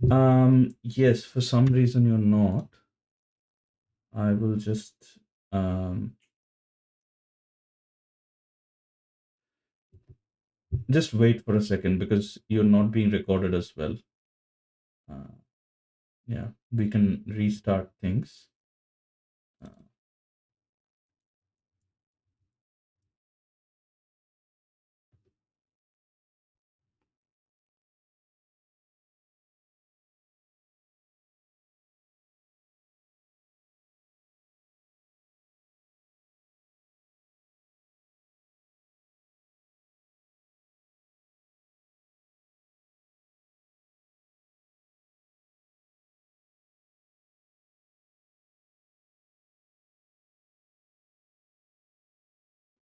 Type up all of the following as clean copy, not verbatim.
Yes, for some reason you're not. I will um just wait for a second because you're not being recorded as well. Uh, yeah, we can restart things. Uh,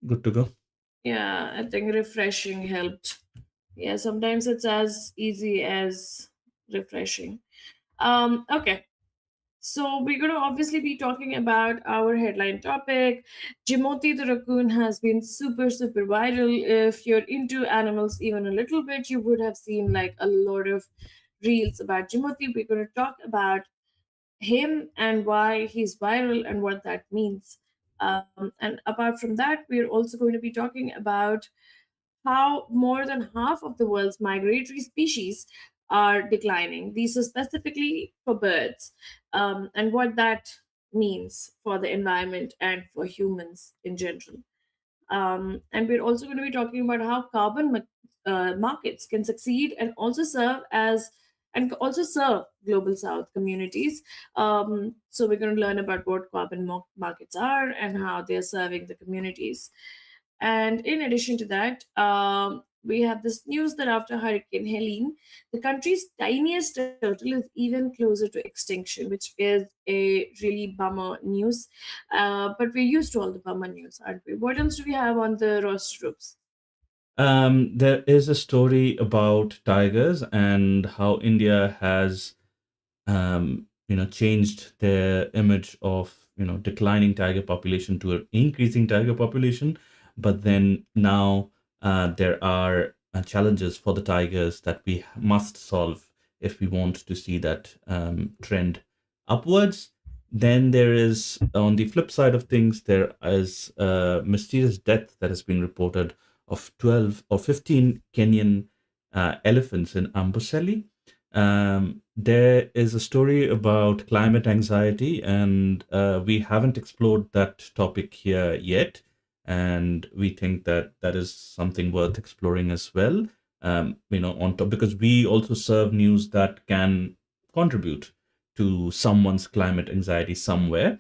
Good to go. Yeah, I think refreshing helped. Yeah, sometimes it's as easy as refreshing. Okay. So we're going to obviously be talking about our headline topic. Jimothy the raccoon has been super viral. If you're into animals even a little bit, you would have seen like a lot of reels about Jimothy. We're going to talk about him and why he's viral and what that means. And apart from that, we're also going to be talking about how more than half of the world's migratory species are declining. These are specifically for birds, and what that means for the environment and for humans in general. And we're also going to be talking about how markets can succeed and also serve global south communities. So we're going to learn about what markets are and how they're serving the communities. And in addition to that, we have this news that after Hurricane Helene, the country's tiniest turtle is even closer to extinction, which is a really bummer news. But we're used to all the bummer news, aren't we? What else do we have on the roster groups? There is a story about tigers and how India has changed their image of declining tiger population to an increasing tiger population. But then now there are challenges for the tigers that we must solve if we want to see that trend upwards. Then there is, on the flip side of things, there is a mysterious death that has been reported of 12 or 15 Kenyan elephants in Amboseli. There is a story about climate anxiety, and we haven't explored that topic here yet. And we think that that is something worth exploring as well. On top, because we also serve news that can contribute to someone's climate anxiety somewhere.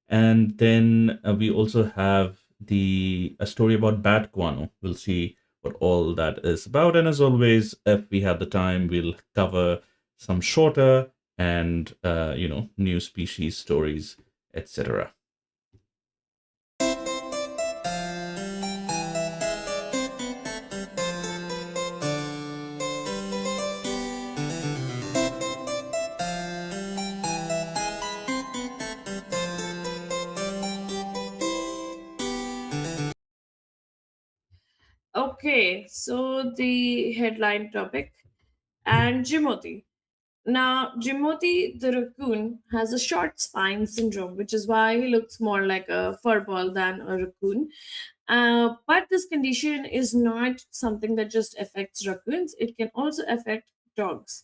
And then we also have the a story about bat guano. We'll see what all that is about. And as always, if we have the time, we'll cover some shorter and new species stories, etc. Okay, so the headline topic and Jimothy. Now, Jimothy the raccoon has a short spine syndrome, which is why he looks more like a furball than a raccoon. But this condition is not something that just affects raccoons, it can also affect dogs.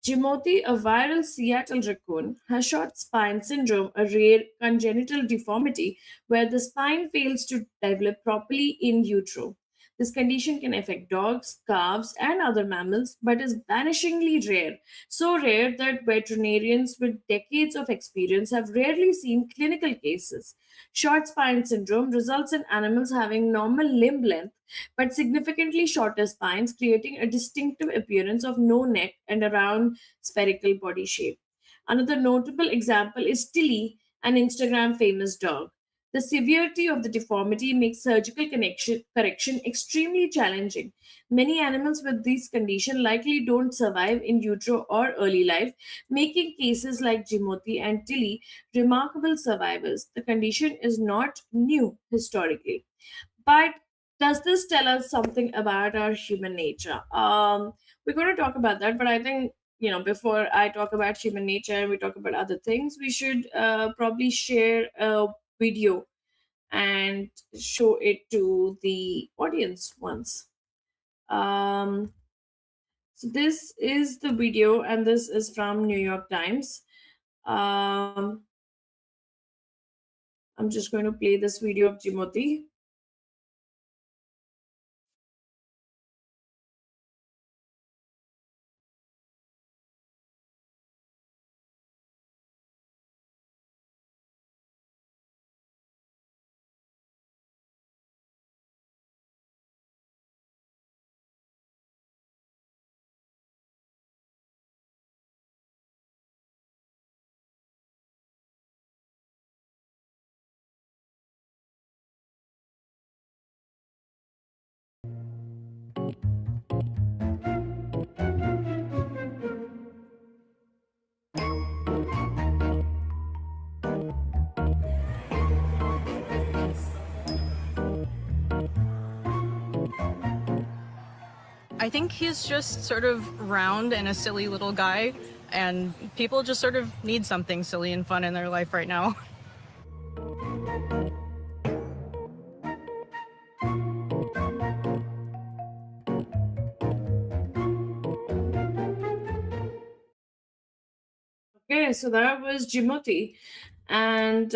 Jimothy, a viral Seattle raccoon, has short spine syndrome, a rare congenital deformity where the spine fails to develop properly in utero. This condition can affect dogs, calves, and other mammals, but is vanishingly rare. So rare that veterinarians with decades of experience have rarely seen clinical cases. Short spine syndrome results in animals having normal limb length but significantly shorter spines, creating a distinctive appearance of no neck and a round spherical body shape. Another notable example is Tilly, an Instagram famous dog. The severity of the deformity makes correction extremely challenging. Many animals with this condition likely don't survive in utero or early life, making cases like Jimothy and Tilly remarkable survivors. The condition is not new historically. But does this tell us something about our human nature? We're going to talk about that, but I think before I talk about human nature and we talk about other things, we should probably share a video and show it to the audience once. Um, so this is the video, and this is from New York Times. Um, I'm just going to play this video of Jimothy. I think he's just sort of round and a silly little guy, and people just sort of need something silly and fun in their life right now. Okay, so that was Jimothy. And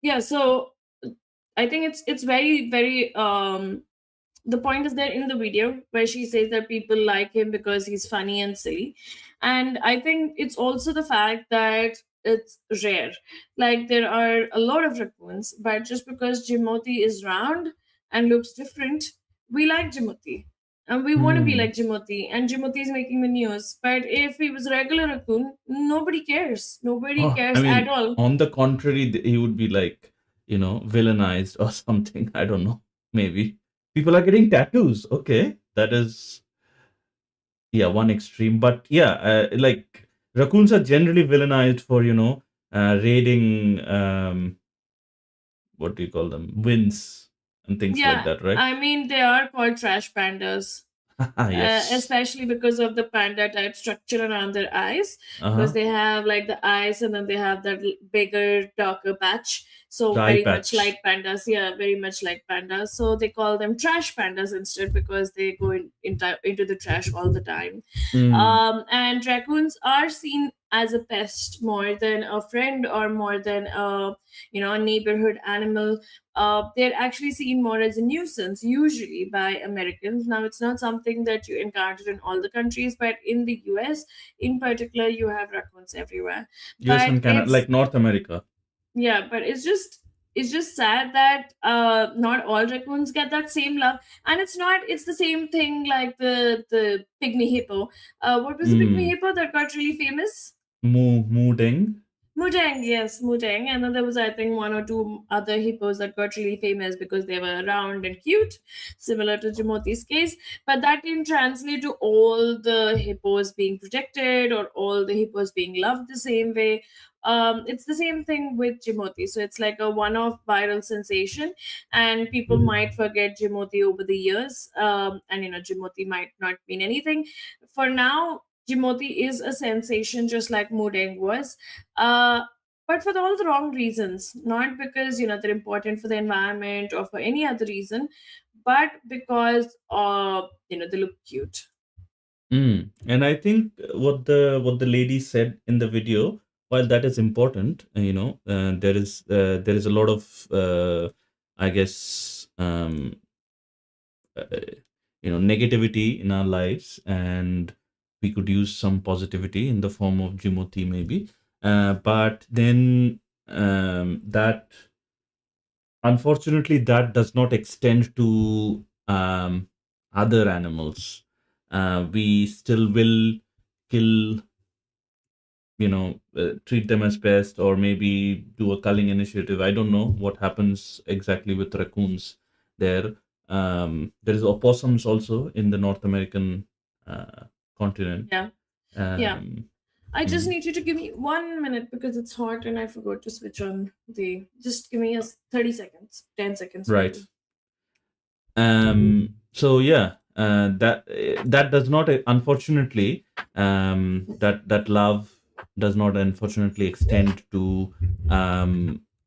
yeah, so I think it's very, very the point is there in the video where she says that people like him because he's funny and silly. And I think it's also the fact that it's rare. Like there are a lot of raccoons, but just because Jimothy is round and looks different, we like Jimothy. And we want to be like Hmm. Jimothy, and Jimothy is making the news. But if he was a regular raccoon, nobody cares. Nobody Oh, I cares at mean, all. on the contrary, he would be like, villainized or something. I don't know. Maybe people are getting tattoos. Okay, that is, yeah, one extreme. But yeah, like raccoons are generally villainized for raiding, what do you call them, wins and things like Yeah, that, right? I mean, they are called trash pandas, Yes. especially because of the panda type structure around their eyes, because Uh-huh. they have like the eyes and then they have that bigger, darker patch. So, The eye very much patch. like pandas. Yeah, very much like pandas. So, they call them trash pandas instead because they go into the trash all the time. Mm. And raccoons are seen as a pest more than a friend or more than a neighborhood animal. They're actually seen more as a nuisance, usually by Americans. Now, it's not something that you encounter in all the countries, but in the US, in particular, you have raccoons everywhere. US But and Canada, it's like North America. yeah, but it's just sad that not all raccoons get that same love, and it's the same thing like the pygmy hippo. What was the pygmy Mm. hippo that got really famous? Moo ding. Mudang, yes, Mudang. And then there was, I think, one or two other hippos that got really famous because they were round and cute, similar to Jimoti's case. But that didn't translate to all the hippos being protected or all the hippos being loved the same way. It's the same thing with Jimoti. So it's like a one off viral sensation, and people might forget Jimoti over the years. And Jimoti might not mean anything. For now, Jimoti is a sensation just like Mudang was, uh, but for all the wrong reasons, not because they're important for the environment or for any other reason, but because they look cute. Mm. And I think what the lady said in the video, while that is important, there is a lot of I guess uh, negativity in our lives, and we could use some positivity in the form of Jimothy maybe. But then that unfortunately that does not extend to other animals. We still will kill, treat them as pests, or maybe do a culling initiative. I don't know what happens exactly with raccoons there. There is opossums also in the North American uh, continent. Yeah, yeah. Um, I just mm, need you to give me 1 minute because it's hot and I forgot to switch on the. Just give me 30 seconds, 10 seconds right. maybe. So yeah. That does not, unfortunately, that love does not unfortunately extend to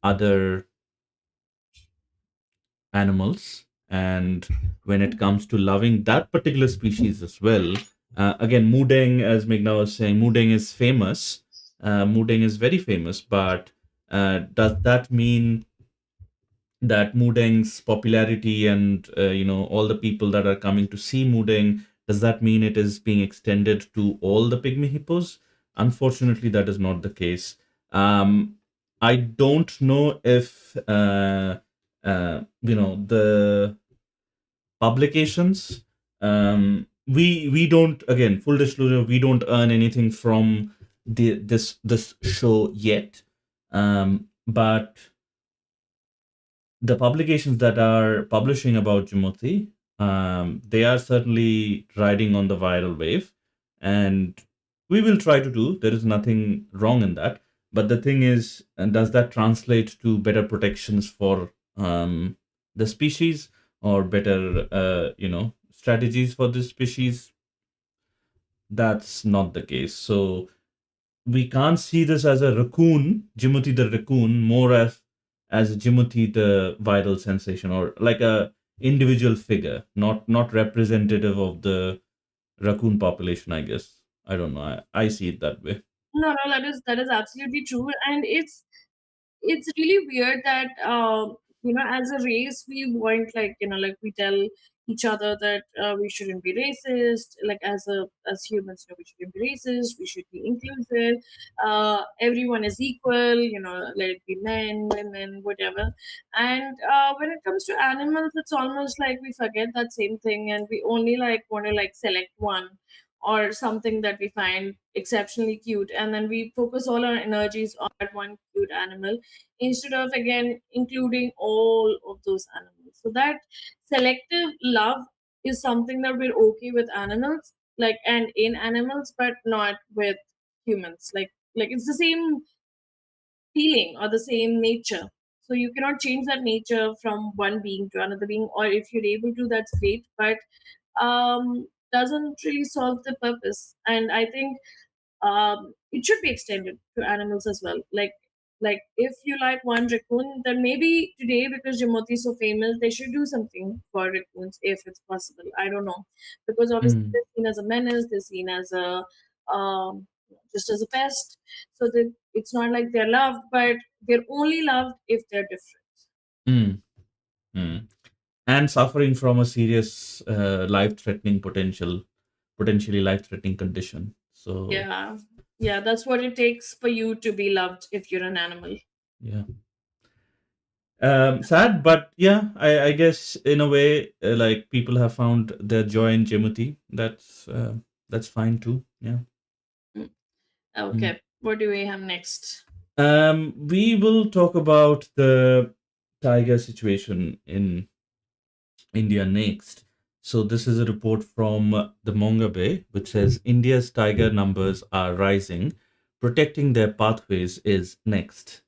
other animals. And when it comes to loving that particular species as well, again, Mudeng, as Meghna was saying, Mudeng is famous. Mudeng is very famous, but does that mean that Mudeng's popularity and all the people that are coming to see Mudeng, does that mean it is being extended to all the pygmy hippos? Unfortunately, that is not the case. I don't know if the publications. We don't, again, full disclosure, we don't earn anything from this show yet. But the publications that are publishing about Jimothy, they are certainly riding on the viral wave, and we will try to do. There is nothing wrong in that. But the thing is, and does that translate to better protections for the species, or better, strategies for this species? That's not the case. So we can't see this as a raccoon, Jimothy the raccoon, more as Jimothy the viral sensation, or like a individual figure, not representative of the raccoon population. I guess, I don't know. I see it that way. No, no, that is absolutely true, and it's really weird that as a race we want, like, like we tell each other that we shouldn't be racist, like as humans, we shouldn't be racist, we should be inclusive, everyone is equal, let it be men, women, whatever. And when it comes to animals, it's almost like we forget that same thing, and we only like want to like select one or something that we find exceptionally cute, and then we focus all our energies on that one cute animal instead of again including all of those animals. So that selective love is something that we're okay with animals, like, and in animals, but not with humans. Like it's the same feeling or the same nature. So you cannot change that nature from one being to another being, or if you're able to, that's great, but doesn't really solve the purpose. And I think it should be extended to animals as well. Like if you like one raccoon, then maybe today, because Jimothy is so famous, they should do something for raccoons if it's possible. I don't know, because obviously Mm, they're seen as a menace, they're seen as a um, just as a pest. So that it's not like they're loved, but they're only loved if they're different. mm, mm. And suffering from a serious, life-threatening potentially life-threatening condition. So Yeah, yeah, that's what it takes for you to be loved if you're an animal. yeah. Sad, but yeah, I guess in a way, like, people have found their joy in Jimothy. That's fine too. Yeah. Mm. Mm. Okay, what do we have next? We will talk about the tiger situation in India next. So this is a report from the Monga Bay, which says India's tiger numbers are rising. Protecting their pathways is next.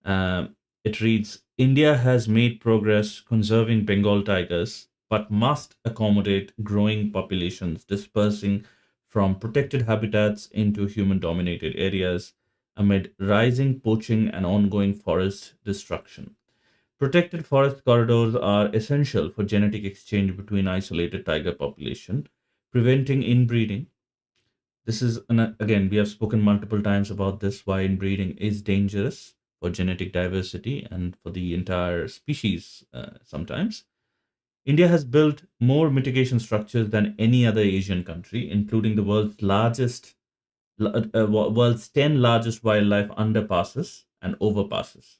It reads, India has made progress conserving Bengal tigers, but must accommodate growing populations dispersing from protected habitats into human dominated areas amid rising poaching and ongoing forest destruction. Protected forest corridors are essential for genetic exchange between isolated tiger population, preventing inbreeding. This is, again, we have spoken multiple times about this, why inbreeding is dangerous for genetic diversity and for the entire species sometimes. India has built more mitigation structures than any other Asian country, including the world's 10 largest wildlife underpasses and overpasses.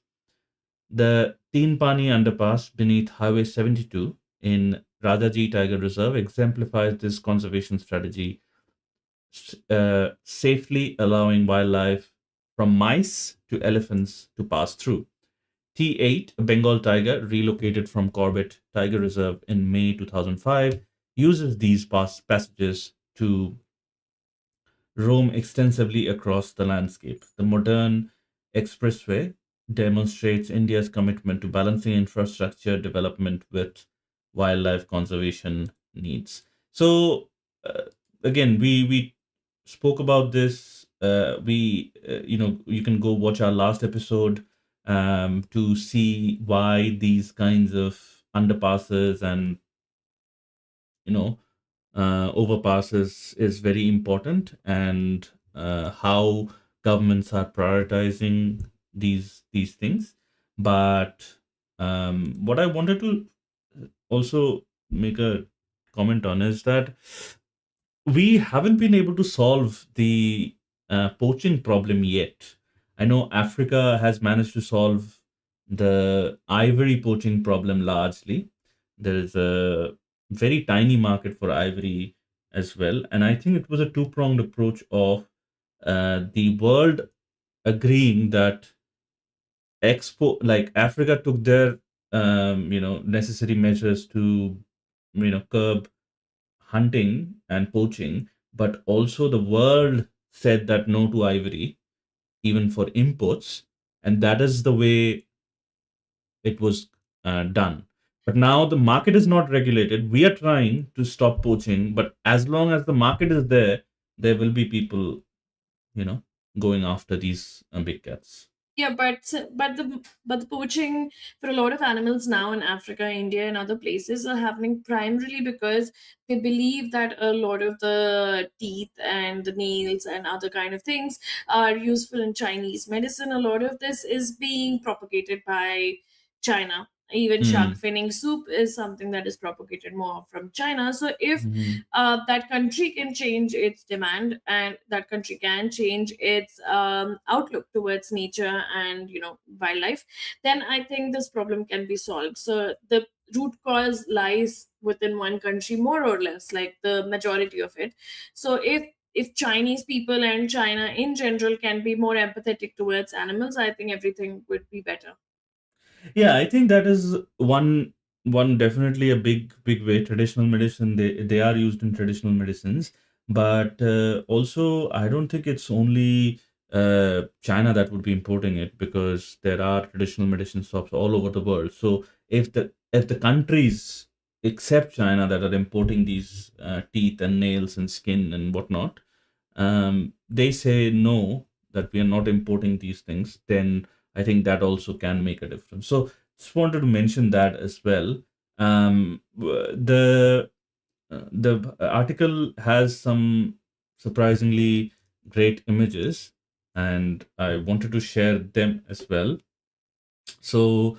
The Teen Pani underpass beneath Highway 72 in Rajaji Tiger Reserve exemplifies this conservation strategy, safely allowing wildlife from mice to elephants to pass through. T8, a Bengal tiger relocated from Corbett Tiger Reserve in May 2005, uses these passages to roam extensively across the landscape. The modern expressway demonstrates India's commitment to balancing infrastructure development with wildlife conservation needs. So again, we spoke about this. We you can go watch our last episode to see why these kinds of underpasses and you know overpasses is very important, and how governments are prioritizing these things. But what I wanted to also make a comment on is that we haven't been able to solve the poaching problem yet. I know Africa has managed to solve the ivory poaching problem largely. There is a very tiny market for ivory as well. And I think it was a two pronged approach of the world agreeing that like Africa took their necessary measures to curb hunting and poaching, but also the world said that no to ivory, even for imports, and that is the way it was done. But now the market is not regulated. We are trying to stop poaching, but as long as the market is there, there will be people, you know, going after these big cats. Yeah, but the poaching for a lot of animals now in Africa, India, and other places are happening primarily because they believe that a lot of the teeth and the nails and other kind of things are useful in Chinese medicine. A lot of this is being propagated by China. Even shark Hmm. finning soup is something that is propagated more from China. So if Hmm. that country can change its demand, and that country can change its outlook towards nature and wildlife, then I think this problem can be solved. So the root cause lies within one country, more or less, like the majority of it. So if Chinese people and China in general can be more empathetic towards animals, I think everything would be better. Yeah, I think that is one definitely a big way. Traditional medicine, they are used in traditional medicines, but also I don't think it's only China that would be importing it, because there are traditional medicine shops all over the world. So if the countries except China that are importing these teeth and nails and skin and whatnot, they say no, that we are not importing these things, then I think that also can make a difference. So just wanted to mention that as well. The article has some surprisingly great images, and I wanted to share them as well. So,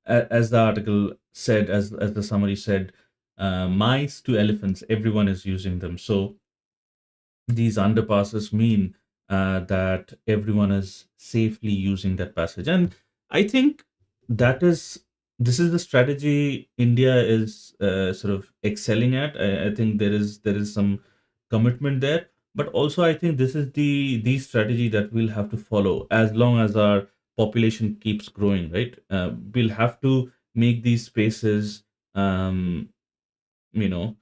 as the article said, as the summary said, mice to elephants, everyone is using them. So these underpasses mean that everyone is safely using that passage, and I think that is this is the strategy India is sort of excelling at. I think there is some commitment there, but also I think this is the strategy that we'll have to follow as long as our population keeps growing, right? We'll have to make these spaces um, you know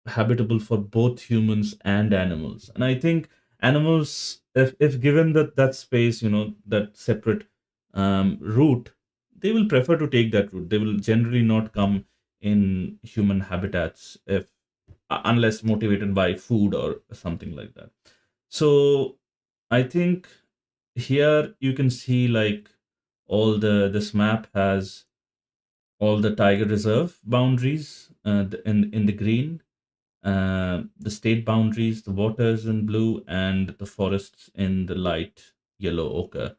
habitable for both humans and animals. And I think animals, if given that space, that separate route, they will prefer to take that route. They will generally not come in human habitats, if unless motivated by food or something like that. So I think here you can see, like, all this map has all the tiger reserve boundaries in the green, the state boundaries, the waters in blue, and the forests in the light yellow ochre.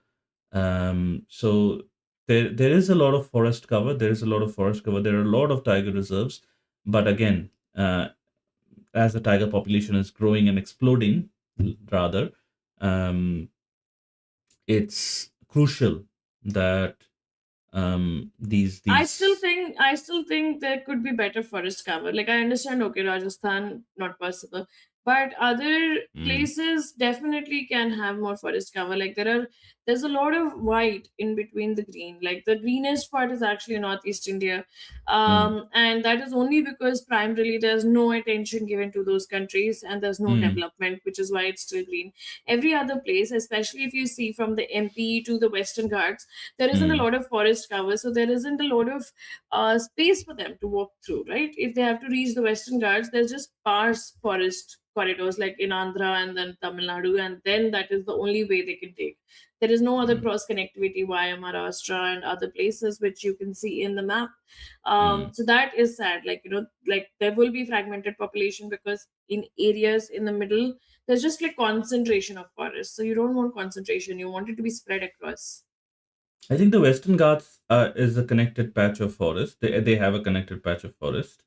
So there is a lot of forest cover. There is a lot of forest cover. There are a lot of tiger reserves, but again, as the tiger population is growing and exploding, rather, um, it's crucial that these. I still think there could be better forest cover. Like I understand, okay, Rajasthan not possible, but other Mm, places definitely can have more forest cover. Like there's a lot of white in between the green. Like the greenest part is actually Northeast India, mm, and that is only because primarily there's no attention given to those countries and there's no mm, development, which is why it's still green. Every other place, especially if you see from the MP to the Western Ghats, there isn't a mm, lot of forest cover, so there isn't a lot of space for them to walk through, right? If they have to reach the Western Ghats, there's just sparse forest corridors like in Andhra and then Tamil Nadu, and then that is the only way they can take. There is no other mm, cross connectivity via Maharashtra and other places which you can see in the map. mm. So that is sad. Like, like there will be fragmented population because in areas in the middle, there's just like concentration of forests. So you don't want concentration, you want it to be spread across. I think the Western Ghats is a connected patch of forest. They have a connected patch of forest.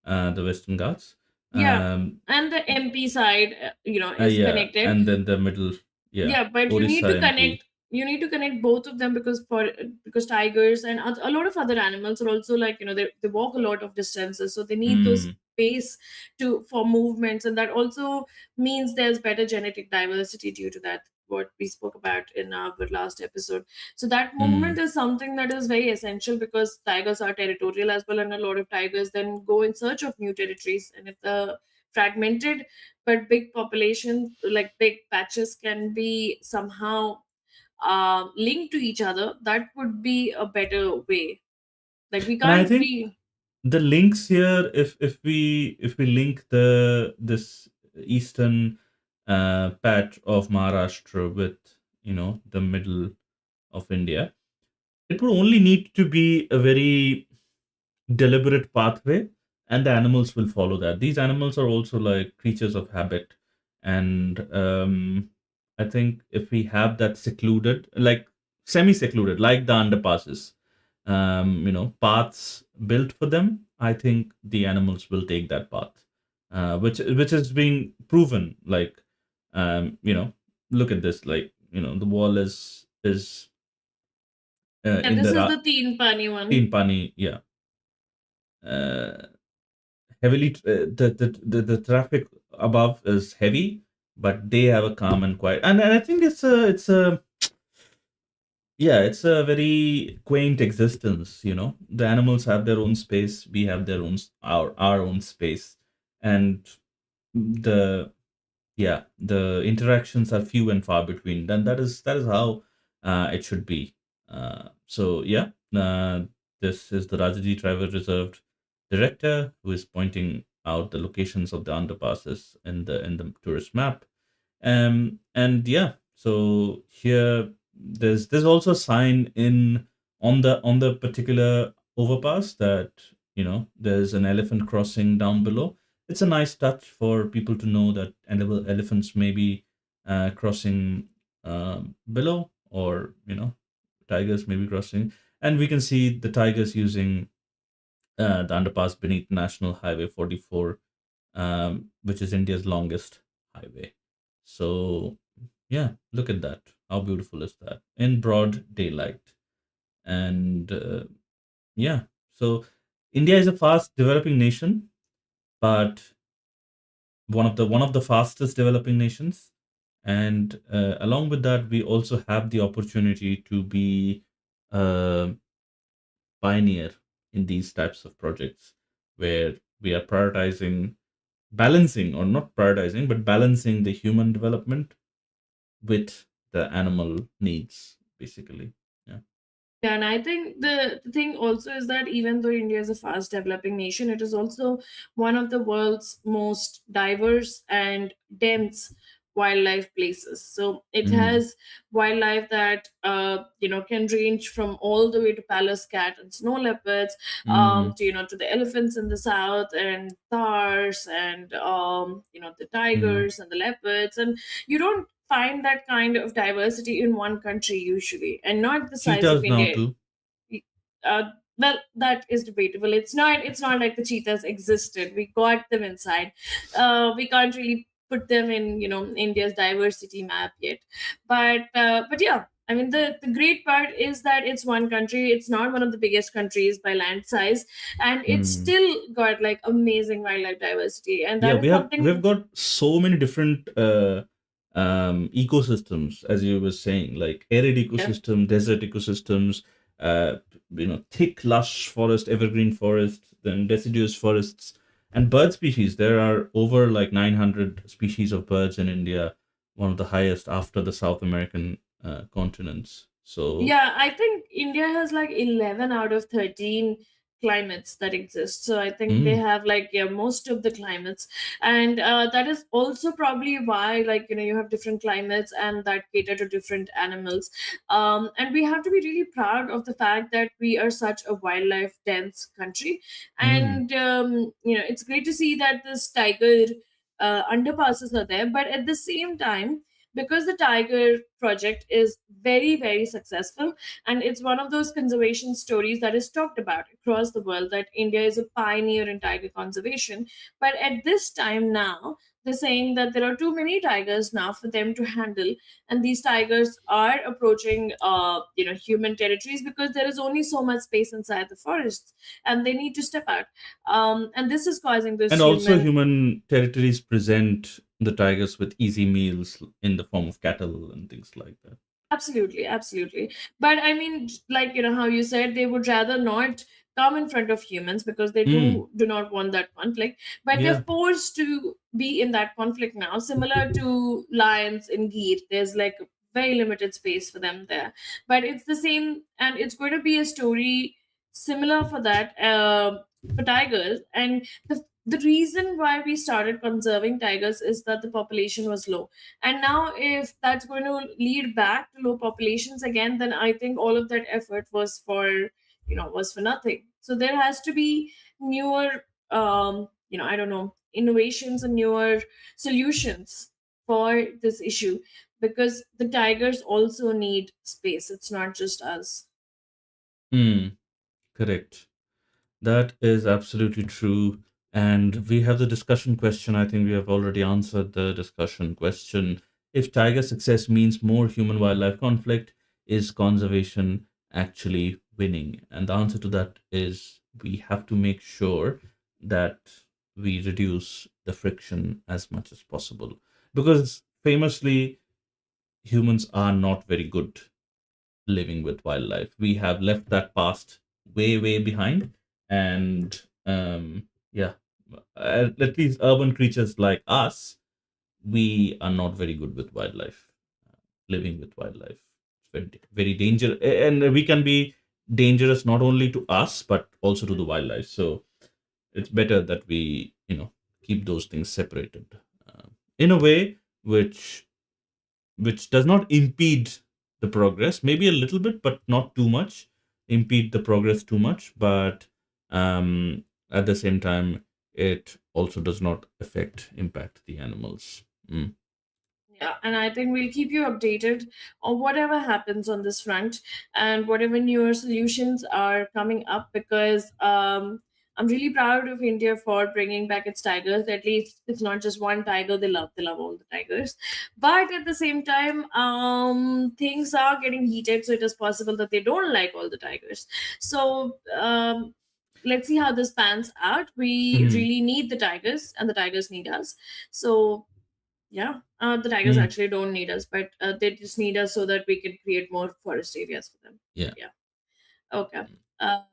The Western Ghats. Yeah. Um, And the MP side, is yeah, connected. and then the middle, yeah, Yeah, but Orissa MP. you need to connect both of them because tigers and a lot of other animals are also like, they walk a lot of distances, so they need those Mm, space to for movements, and that also means there's better genetic diversity due to that, what we spoke about in our last episode. So that movement mm. is something that is very essential because tigers are territorial as well, and a lot of tigers then go in search of new territories, and if the fragmented but big populations, like big patches, can be somehow linked to each other, that would be a better way. Like we And I can't think be. the links here, if we link this eastern patch of Maharashtra with the middle of India, it would only need to be a very deliberate pathway, and the animals will follow that. These animals are also like creatures of habit, and I think if we have that secluded, like semi secluded, like the underpasses, paths built for them, I think the animals will take that path, which is being proven. Like, look at this, like, the wall is Yeah, in this the is the teen pani one. Teen Pani, yeah. uh, Heavily the traffic above is heavy, but they have a calm and quiet, and I think it's a yeah, it's a very quaint existence. The animals have their own space, we have our own space, and the yeah, the interactions are few and far between. Then that is how it should be. So yeah, this is the Rajaji Driver Reserved director who is pointing out the locations of the underpasses in the tourist map. And yeah, so here there's also a sign in on the particular overpass that there's an elephant crossing down below. It's a nice touch for people to know that elephants may be crossing below, or tigers may be crossing, and we can see the tigers using the underpass beneath National Highway 44, which is India's longest highway. So, yeah, look at that. How beautiful is that? In broad daylight. And yeah, so India is a fast developing nation, but one of the fastest developing nations. And along with that, we also have the opportunity to be a pioneer in these types of projects where we are prioritizing, balancing, or not prioritizing, but balancing the human development with the animal needs, basically. Yeah. Yeah, and I think the thing also is that even though India is a fast developing nation, it is also one of the world's most diverse and dense wildlife places. So it Mm, has wildlife that can range from all the way to palace cat and snow leopards, mm, to to the elephants in the south and thars and the mm. tigers and the leopards, and you don't find that kind of diversity in one country usually, and not the size of Cheetahs now India. too. uh, well, that is debatable. It's not like the cheetahs existed, we got them inside. We can't really put them in India's diversity map yet, but yeah, I mean, the great part is that it's one country. It's not one of the biggest countries by land size, and it's Hmm. still got like amazing wildlife diversity, and Yeah, that is we've something. got so many different ecosystems, as you were saying, like arid Yeah. ecosystem, desert ecosystems, uh, thick lush forest, evergreen forests, then deciduous forests, and bird species. There are over like 900 species of birds in India, one of the highest after the South American continents. So Yeah, I think India has like 11 out of 13 climates that exist. So I think they mm, have like, yeah, most of the climates. And that is also probably why, like, you have different climates and that cater to different animals. And we have to be really proud of the fact that we are such a wildlife dense country. mm, And, it's great to see that this tiger underpasses are there. But at the same time, because the tiger project is very very successful, and it's one of those conservation stories that is talked about across the world, that India is a pioneer in tiger conservation. But at this time now, they're saying that there are too many tigers now for them to handle, and these tigers are approaching human territories because there is only so much space inside the forests, and they need to step out. And this is causing this and also human. human territories present the tigers with easy meals in the form of cattle and things like that. Absolutely, absolutely. But I mean, like how you said, they would rather not come in front of humans because they Mm, do not want that conflict. But they're yeah. forced to be in that conflict now, similar to lions in Gir. There's like very limited space for them there. But it's the same, and it's going to be a story similar for that for tigers. And the reason why we started conserving tigers is that the population was low, and now, if that's going to lead back to low populations again, then I think all of that effort was for nothing. So there has to be newer, I don't know, innovations and newer solutions for this issue, because the tigers also need space. It's not just us. Mm, correct. That is absolutely true. And we have the discussion question. I think we have already answered the discussion question. If tiger success means more human wildlife conflict, is conservation actually winning? And the answer to that is we have to make sure that we reduce the friction as much as possible. Because famously, humans are not very good living with wildlife. We have left that past way, way behind. And yeah, at least urban creatures like us, we are not very good with wildlife, living with wildlife. It's very, very dangerous. And we can be dangerous not only to us, but also to the wildlife. So it's better that we, keep those things separated in a way which does not impede the progress, maybe a little bit but not too much, impede the progress too much, but at the same time it also does not impact the animals. Mm. Yeah, and I think we'll keep you updated on whatever happens on this front and whatever newer solutions are coming up, because I'm really proud of India for bringing back its tigers. At least it's not just one tiger they love all the tigers. But at the same time, things are getting heated, so it is possible that they don't like all the tigers. So let's see how this pans out. We Mm. really need the tigers, and the tigers need us. So yeah, the tigers Mm. actually don't need us, but they just need us so that we can create more forest areas for them. Yeah. Yeah. Okay. Uh,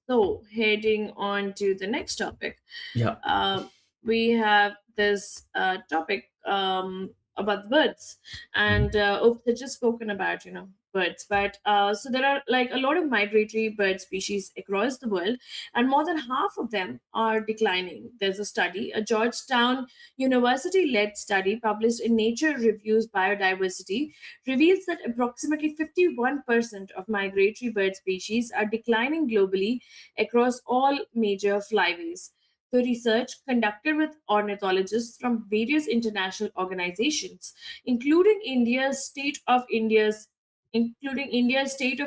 so heading on to the next topic, Yeah. uh, we have this topic about the birds, Mm. and Oops had just spoken about birds, but so there are like a lot of migratory bird species across the world, and more than half of them are declining. There's a study, a Georgetown University-led study published in Nature Reviews Biodiversity, reveals that approximately 51% of migratory bird species are declining globally across all major flyways. The research, conducted with ornithologists from various international organizations, including India's State of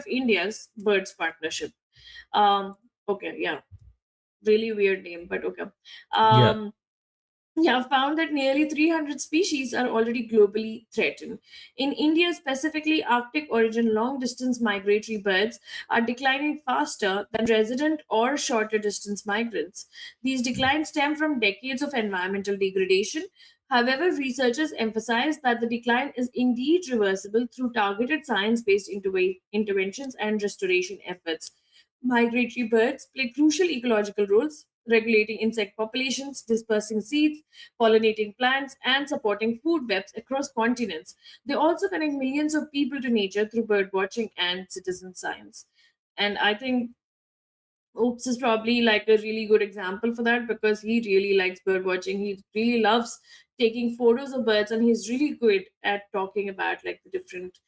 India's Birds Partnership. Um, okay, yeah, really weird name, but okay. Yeah. Um, have found that nearly 300 species are already globally threatened. In India, specifically, Arctic origin long distance migratory birds are declining faster than resident or shorter distance migrants. These declines stem from decades of environmental degradation. However, researchers emphasize that the decline is indeed reversible through targeted science based interventions and restoration efforts. Migratory birds play crucial ecological roles, regulating insect populations, dispersing seeds, pollinating plants, and supporting food webs across continents. They also connect millions of people to nature through bird watching and citizen science. And I think Oops is probably like a really good example for that because he really likes bird watching. He really loves taking photos of birds, and he's really good at talking about like the different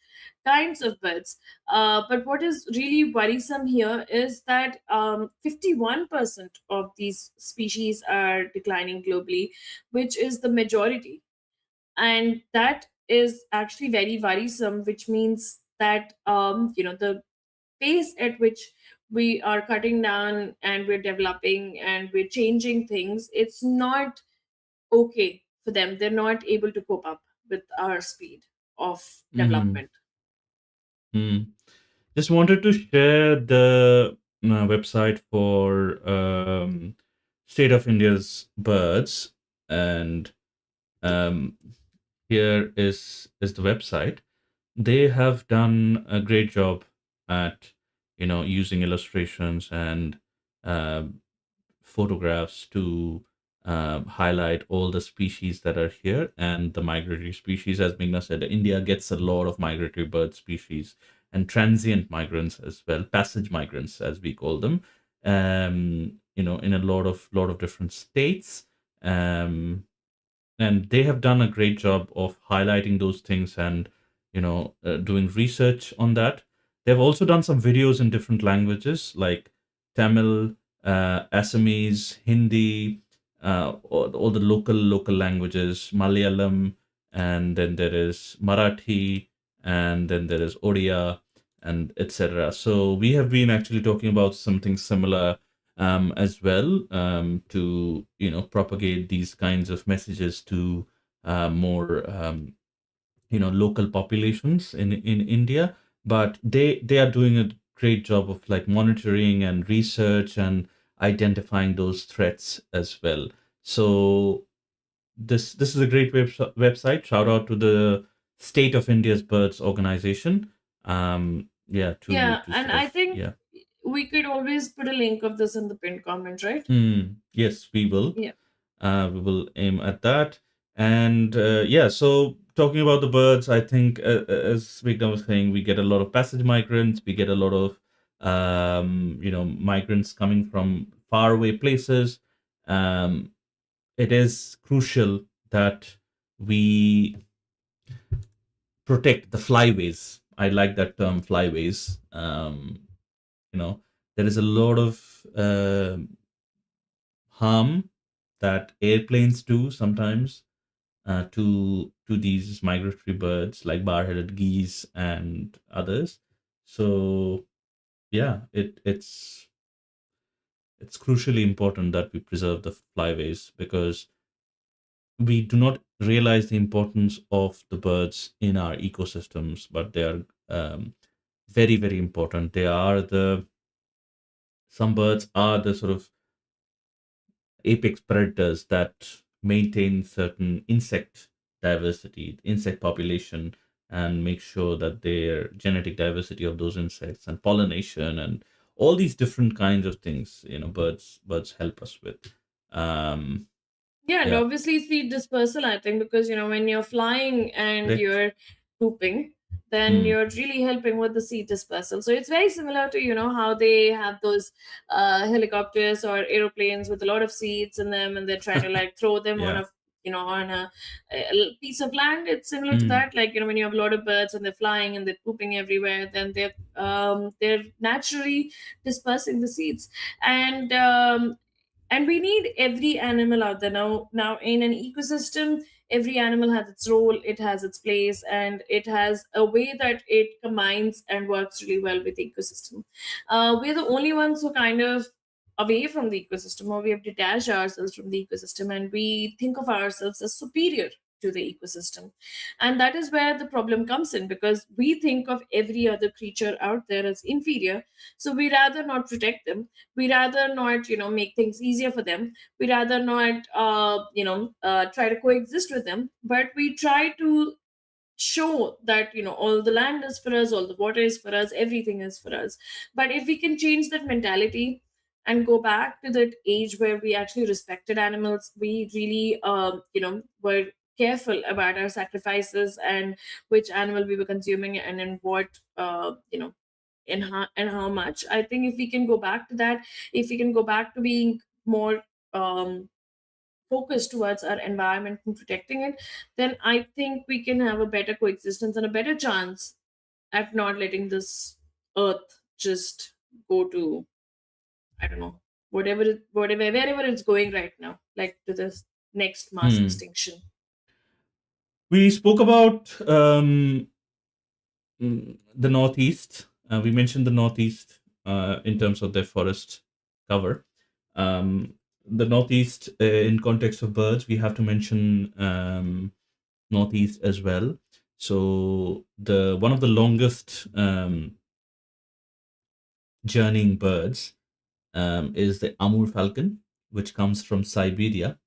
kinds of birds. But what is really worrisome here is that 51% of these species are declining globally, which is the majority. And that is actually very worrisome, which means that the pace at which we are cutting down and we're developing and we're changing things, it's not okay for them. They're not able to cope up with our speed of Mm-hmm. development. Mm. Just wanted to share the website for State of India's birds, and um, here is the website. They have done a great job at using illustrations and um photographs to highlight all the species that are here and the migratory species. As Meghna said, India gets a lot of migratory bird species and transient migrants as well, passage migrants as we call them. In a lot of different states. Um, and they have done a great job of highlighting those things and doing research on that. They've also done some videos in different languages like Tamil, Assamese, Hindi, all the local languages, Malayalam, and then there is Marathi, and then there is Odia, and etc. So we have been actually talking about something similar as well, to propagate these kinds of messages to more local populations in India. But they are doing a great job of like monitoring and research and identifying those threats as well. So this is a great website. Shout out to the State of India's Birds organization. Yeah, Yeah, to and sort I of, think yeah. we could always put a link of this in the pinned comment, right? Yes, we will. Yeah. We will aim at that. And yeah, so talking about the birds, I think, as Vigna was saying, we get a lot of passage migrants. We get a lot of migrants coming from faraway places. Um, it is crucial that we protect the flyways. I like that term, flyways. There is a lot of harm that airplanes do sometimes to these migratory birds like bar-headed geese and others. So yeah, it's crucially important that we preserve the flyways because we do not realize the importance of the birds in our ecosystems, but they are very, very important. They are the Some birds are the sort of apex predators that maintain certain insect population, and make sure that their genetic diversity of those insects and pollination and all these different kinds of things, birds help us with. Um, Yeah, and yeah, obviously seed dispersal, I think, because when you're flying and correct. you're pooping, then Hmm. you're really helping with the seed dispersal. So it's very similar to how they have those helicopters or aeroplanes with a lot of seeds in them, and they're trying to like throw them on Yeah. a piece of land. It's similar to Hmm. that. Like when you have a lot of birds and they're flying and they're pooping everywhere, then they're naturally dispersing the seeds. And we need every animal out there now in an ecosystem. Every animal has its role, it has its place, and it has a way that it combines and works really well with the ecosystem. We're the only ones who kind of away from the ecosystem, or we have detached ourselves from the ecosystem, and we think of ourselves as superior to the ecosystem. And that is where the problem comes in, because we think of every other creature out there as inferior. So we rather not protect them, we rather not, make things easier for them, we rather not, try to coexist with them, but we try to show that, all the land is for us, all the water is for us, everything is for us. But if we can change that mentality and go back to that age where we actually respected animals, we really were careful about our sacrifices and which animal we were consuming and in what and how much. I think if we can go back to that, if we can go back to being more focus towards our environment and protecting it, then I think we can have a better coexistence and a better chance at not letting this earth just go to, I don't know, whatever wherever it's going right now, like to this next mass Hmm. extinction. We spoke about the Northeast. We mentioned the Northeast in terms of their forest cover. The Northeast, in context of birds, we have to mention Northeast as well. So the one of the longest journeying birds is the Amur falcon, which comes from Siberia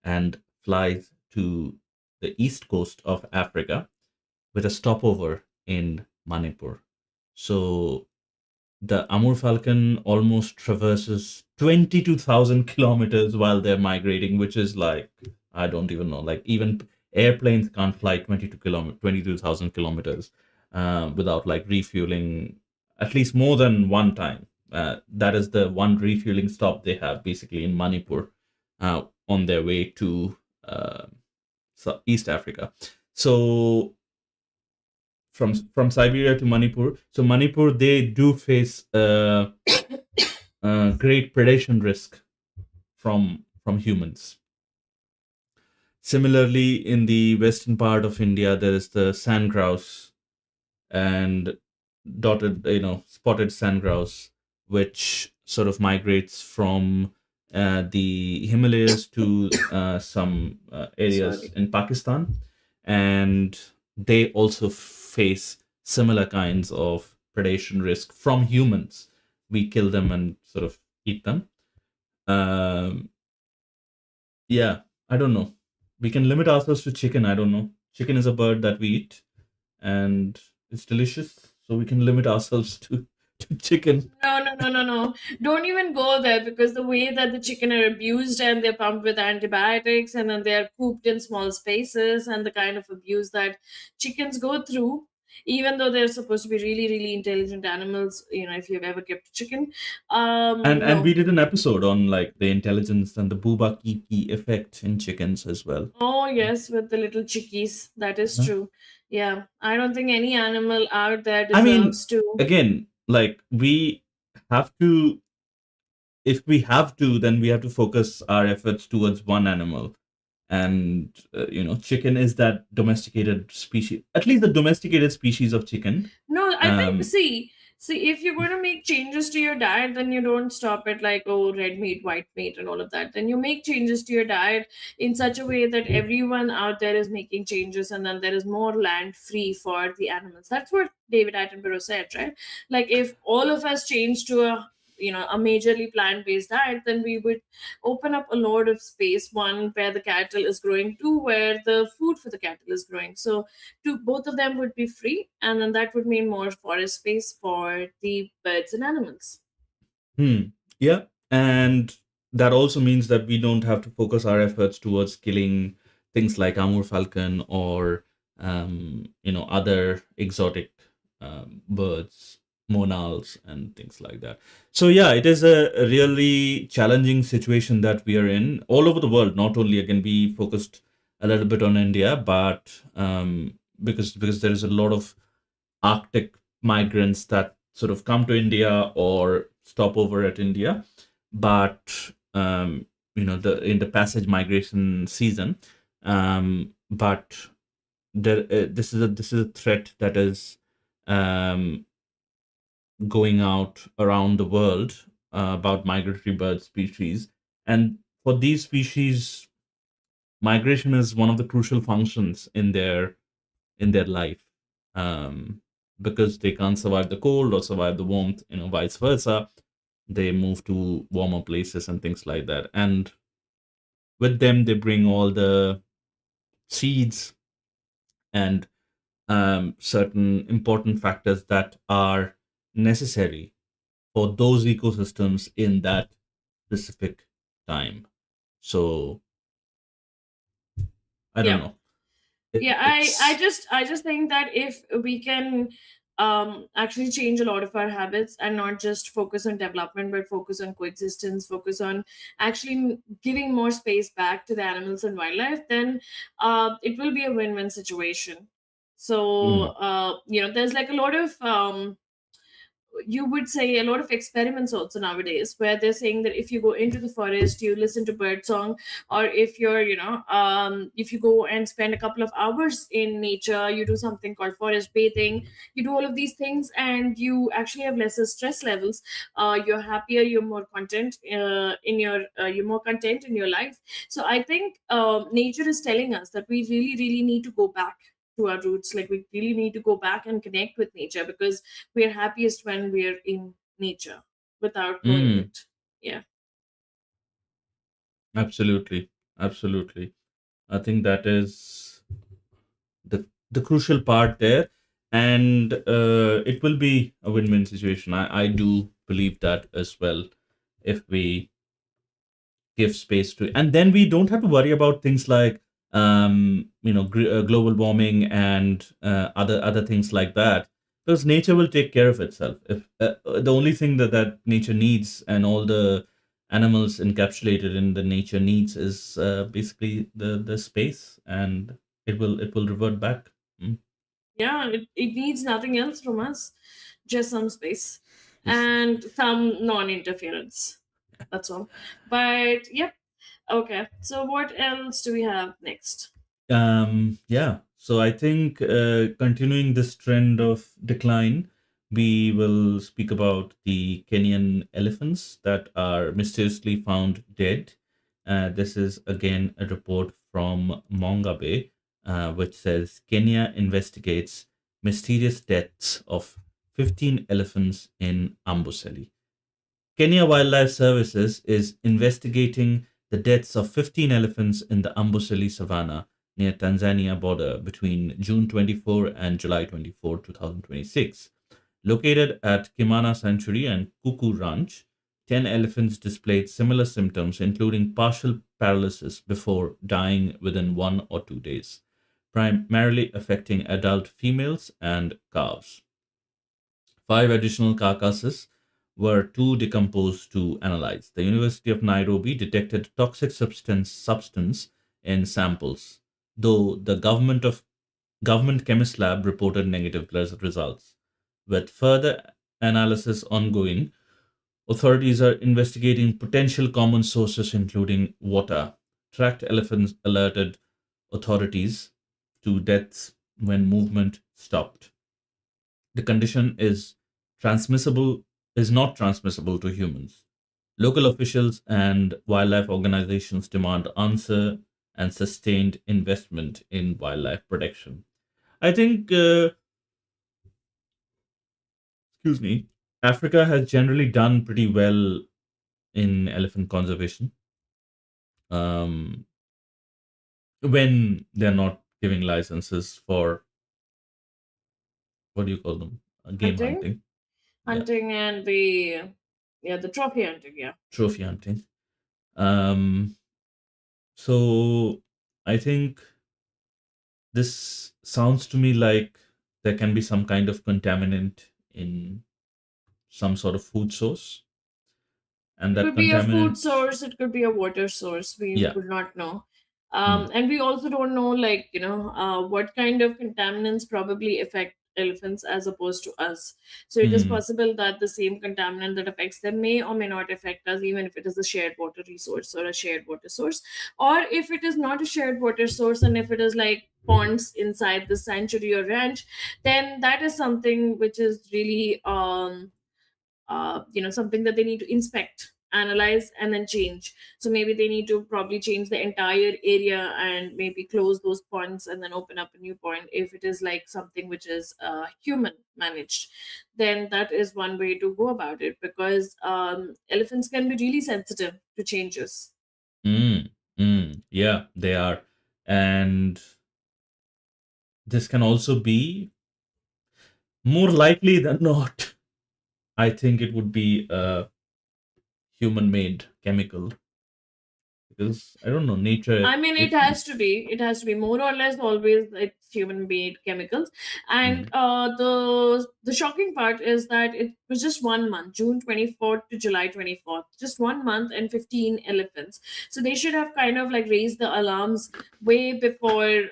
and flies to the east coast of Africa with a stopover in Manipur. So the Amur falcon almost traverses 22,000 kilometers while they're migrating, which is like, I don't even know, like even airplanes can't fly 22,000 kilometers without like refueling at least more than one time. That is the one refueling stop they have basically in Manipur on their way to uh, East Africa. So from Siberia to Manipur. So Manipur, they do face great predation risk from humans. Similarly, in the western part of India, there is the sand grouse and spotted sand grouse, which sort of migrates from the Himalayas to some areas Sorry. in Pakistan, and they also face similar kinds of predation risk from humans. We kill them and sort of eat them. Um, yeah, I don't know. We can limit ourselves to chicken. I don't know. Chicken is a bird that we eat, and it's delicious. So we can limit ourselves to chicken. No, no, no, no, no. Don't even go there, because the way that the chicken are abused and they're pumped with antibiotics and then they're cooped in small spaces, and the kind of abuse that chickens go through, even though they're supposed to be really, really intelligent animals, if you've ever kept a chicken. And we No. did an episode on like the intelligence and the booba kiki effect in chickens as well. Oh, yes, with the little chickies. That is Uh, true. Yeah. I don't think any animal out there I mean, deserves to. again, like we have to, if we have to, then we have to focus our efforts towards one animal. And chicken is that domesticated species, at least the domesticated species of chicken. No, I think, um see, if you're going to make changes to your diet, then you don't stop at like, oh, red meat, white meat, and all of that. Then you make changes to your diet in such a way that everyone out there is making changes, and then there is more land free for the animals. That's what David Attenborough said, right? Like, if all of us change to a majorly plant-based diet, then we would open up a lot of space, one where the cattle is growing, two where the food for the cattle is growing. So both of them would be free, and then that would mean more forest space for the birds and animals. Hmm. Yeah. And that also means that we don't have to focus our efforts towards killing things like Amur falcon or, other exotic birds, monals, and things like that. So, yeah, it is a really challenging situation that we are in all over the world. Not only, again, we focused a little bit on India, but because there is a lot of Arctic migrants that sort of come to India or stop over at India, but the in the passage migration season, but this is a threat that is um, going out around the world. about migratory bird species. And for these species, migration is one of the crucial functions in their life, um, because they can't survive the cold or survive the warmth, vice versa. They move to warmer places and things like that. And with them, they bring all the seeds and certain important factors that are necessary for those ecosystems in that specific time. So I don't Yeah. know. Yeah, I It's just think that if we can actually change a lot of our habits and not just focus on development but focus on coexistence, focus on actually giving more space back to the animals and wildlife, then it will be a win-win situation. So mm, there's like a lot of you would say a lot of experiments also nowadays where they're saying that if you go into the forest, you listen to bird song, or if you're if you go and spend a couple of hours in nature, you do something called forest bathing, you do all of these things and you actually have lesser stress levels. You're happier, you're more content in your you're more content in your life. So I think nature is telling us that we really really need to go back to our roots. Like we really need to go back and connect with nature, because we're happiest when we're in nature without knowing mm, it. Yeah. absolutely, absolutely. I think that is the crucial part there, and it will be a win-win situation. I do believe that as well. If we give space to, and then we don't have to worry about things like global warming and other things like that, because nature will take care of itself. If the only thing that nature needs, and all the animals encapsulated in the nature needs, is basically the space, and it will revert back. Mm. Yeah, it needs nothing else from us, just some space Yes. and some non-interference. That's all. But yep. Okay, so what else do we have next? Yeah. So I think, continuing this trend of decline, we will speak about the Kenyan elephants that are mysteriously found dead. This is again a report from Mongabe, which says Kenya investigates mysterious deaths of 15 elephants in Amboseli. Kenya Wildlife Services is investigating the deaths of 15 elephants in the Amboseli Savannah near Tanzania border between June 24 and July 24, 2026. Located at Kimana Sanctuary and Kuku Ranch, 10 elephants displayed similar symptoms, including partial paralysis, before dying within 1 or 2 days, primarily affecting adult females and calves. Five additional carcasses were too decomposed to analyze. The University of Nairobi detected toxic substance in samples, though the government chemist lab reported negative results. With further analysis ongoing, authorities are investigating potential common sources, including water. Tracked elephants alerted authorities to deaths when movement stopped. The condition transmissible is not transmissible to humans. Local officials and wildlife organizations demand answer and sustained investment in wildlife protection. I think, excuse me, Africa has generally done pretty well in elephant conservation, um, when they're not giving licenses for, what do you call them, game Hunting? hunting. Yeah, Hunting and the trophy hunting, yeah. trophy hunting. Um, so I think this sounds to me like there can be some kind of contaminant in some sort of food source, and It that could be a food contaminant, source, it could be a water source. We yeah. would not know. Mm, And we also don't know, like, what kind of contaminants probably affect elephants as opposed to us. So it is mm, possible that the same contaminant that affects them may or may not affect us, even if it is a shared water resource or a shared water source. Or if it is not a shared water source and if it is like ponds inside the sanctuary or ranch, then that is something which is really something that they need to inspect, analyze, and then change. So maybe they need to probably change the entire area and maybe close those points and then open up a new point. If it is like something which is human managed, then that is one way to go about it, because elephants can be really sensitive to changes. Mm, yeah, they are. And this can also be more likely than not. I think it would be a human made chemical because I don't know, nature. I mean, It, it has to be more or less always it's human made chemicals. And mm, the shocking part is that it was just 1 month, June 24th to July 24th, just 1 month and 15 elephants. So they should have kind of like raised the alarms way before,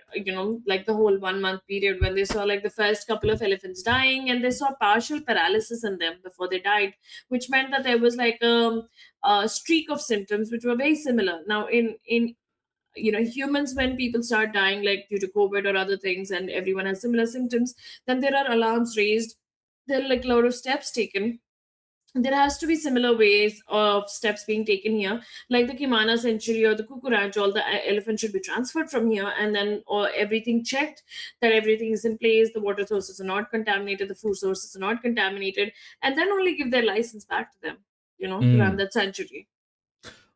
like the whole 1 month period, when they saw like the first couple of elephants dying and they saw partial paralysis in them before they died, which meant that there was like a streak of symptoms which were very similar. Now, in humans, when people start dying like due to COVID or other things, and everyone has similar symptoms, then there are alarms raised, there are like a lot of steps taken. There has to be similar ways of steps being taken here, like the Kimana Sanctuary or the Kuku Ranch. All the elephants should be transferred from here, and then or everything checked, that everything is in place, the water sources are not contaminated, the food sources are not contaminated, and then only give their license back to them, to run mm. that sanctuary.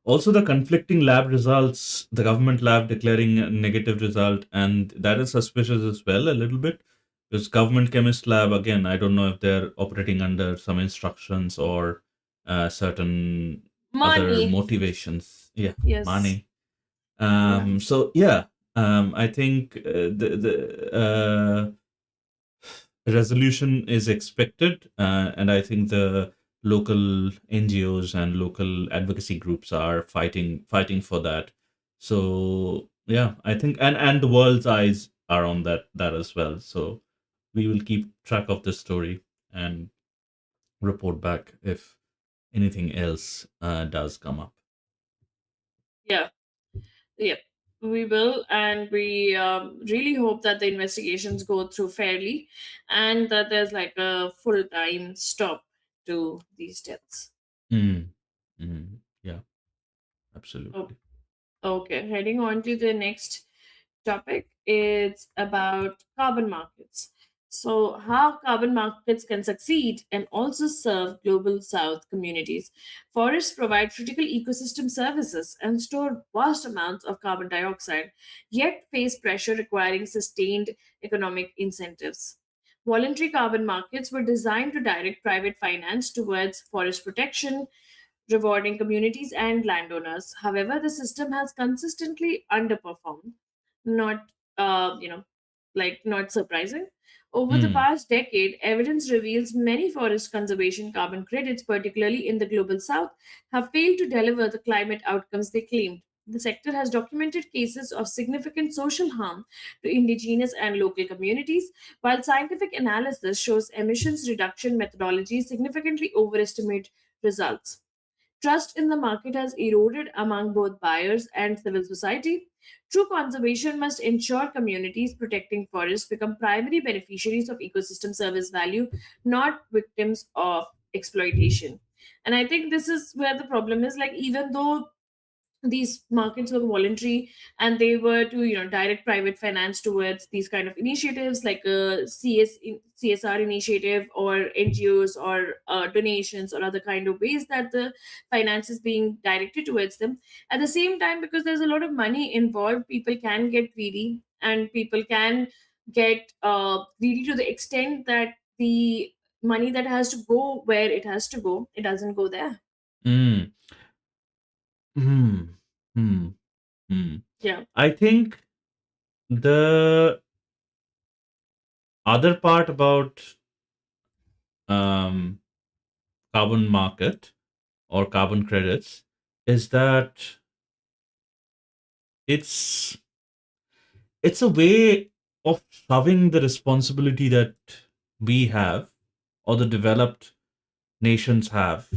Also, the conflicting lab results, the government lab declaring a negative result, and that is suspicious as well, a little bit. Because government chemist lab, again, I don't know if they're operating under some instructions or certain other Money. motivations. Yeah, Yes. money. Yeah. So yeah, I think the resolution is expected, and I think the local NGOs and local advocacy groups are fighting for that. So yeah, I think, and the world's eyes are on that as well. So we will keep track of this story and report back if anything else does come up. Yeah. Yep, we will, and we really hope that the investigations go through fairly, and that there's like a full time stop to these deaths. Mm. Yeah, Oh, absolutely. okay, heading on to the next topic. It's about carbon markets. So, how carbon markets can succeed and also serve global south communities. Forests provide critical ecosystem services and store vast amounts of carbon dioxide, yet face pressure requiring sustained economic incentives. Voluntary carbon markets were designed to direct private finance towards forest protection, rewarding communities and landowners. However, the system has consistently underperformed. Not, not surprising. Over the Mm. past decade, evidence reveals many forest conservation carbon credits, particularly in the global south, have failed to deliver the climate outcomes they claimed. The sector has documented cases of significant social harm to indigenous and local communities, while scientific analysis shows emissions reduction methodologies significantly overestimate results. Trust in the market has eroded among both buyers and civil society. True conservation must ensure communities protecting forests become primary beneficiaries of ecosystem service value, not victims of exploitation. And I think this is where the problem is, like, even though these markets were voluntary and they were to direct private finance towards these kind of initiatives, like a CSR initiative or NGOs or donations or other kind of ways that the finance is being directed towards them. At the same time, because there's a lot of money involved, people can get greedy, and people can get greedy to the extent that the money that has to go where it has to go, it doesn't go there. Mm. Hmm. Hmm. Hmm. Yeah. I think the other part about um, carbon market or carbon credits is that it's it's a way of shoving the responsibility that we have or the developed nations have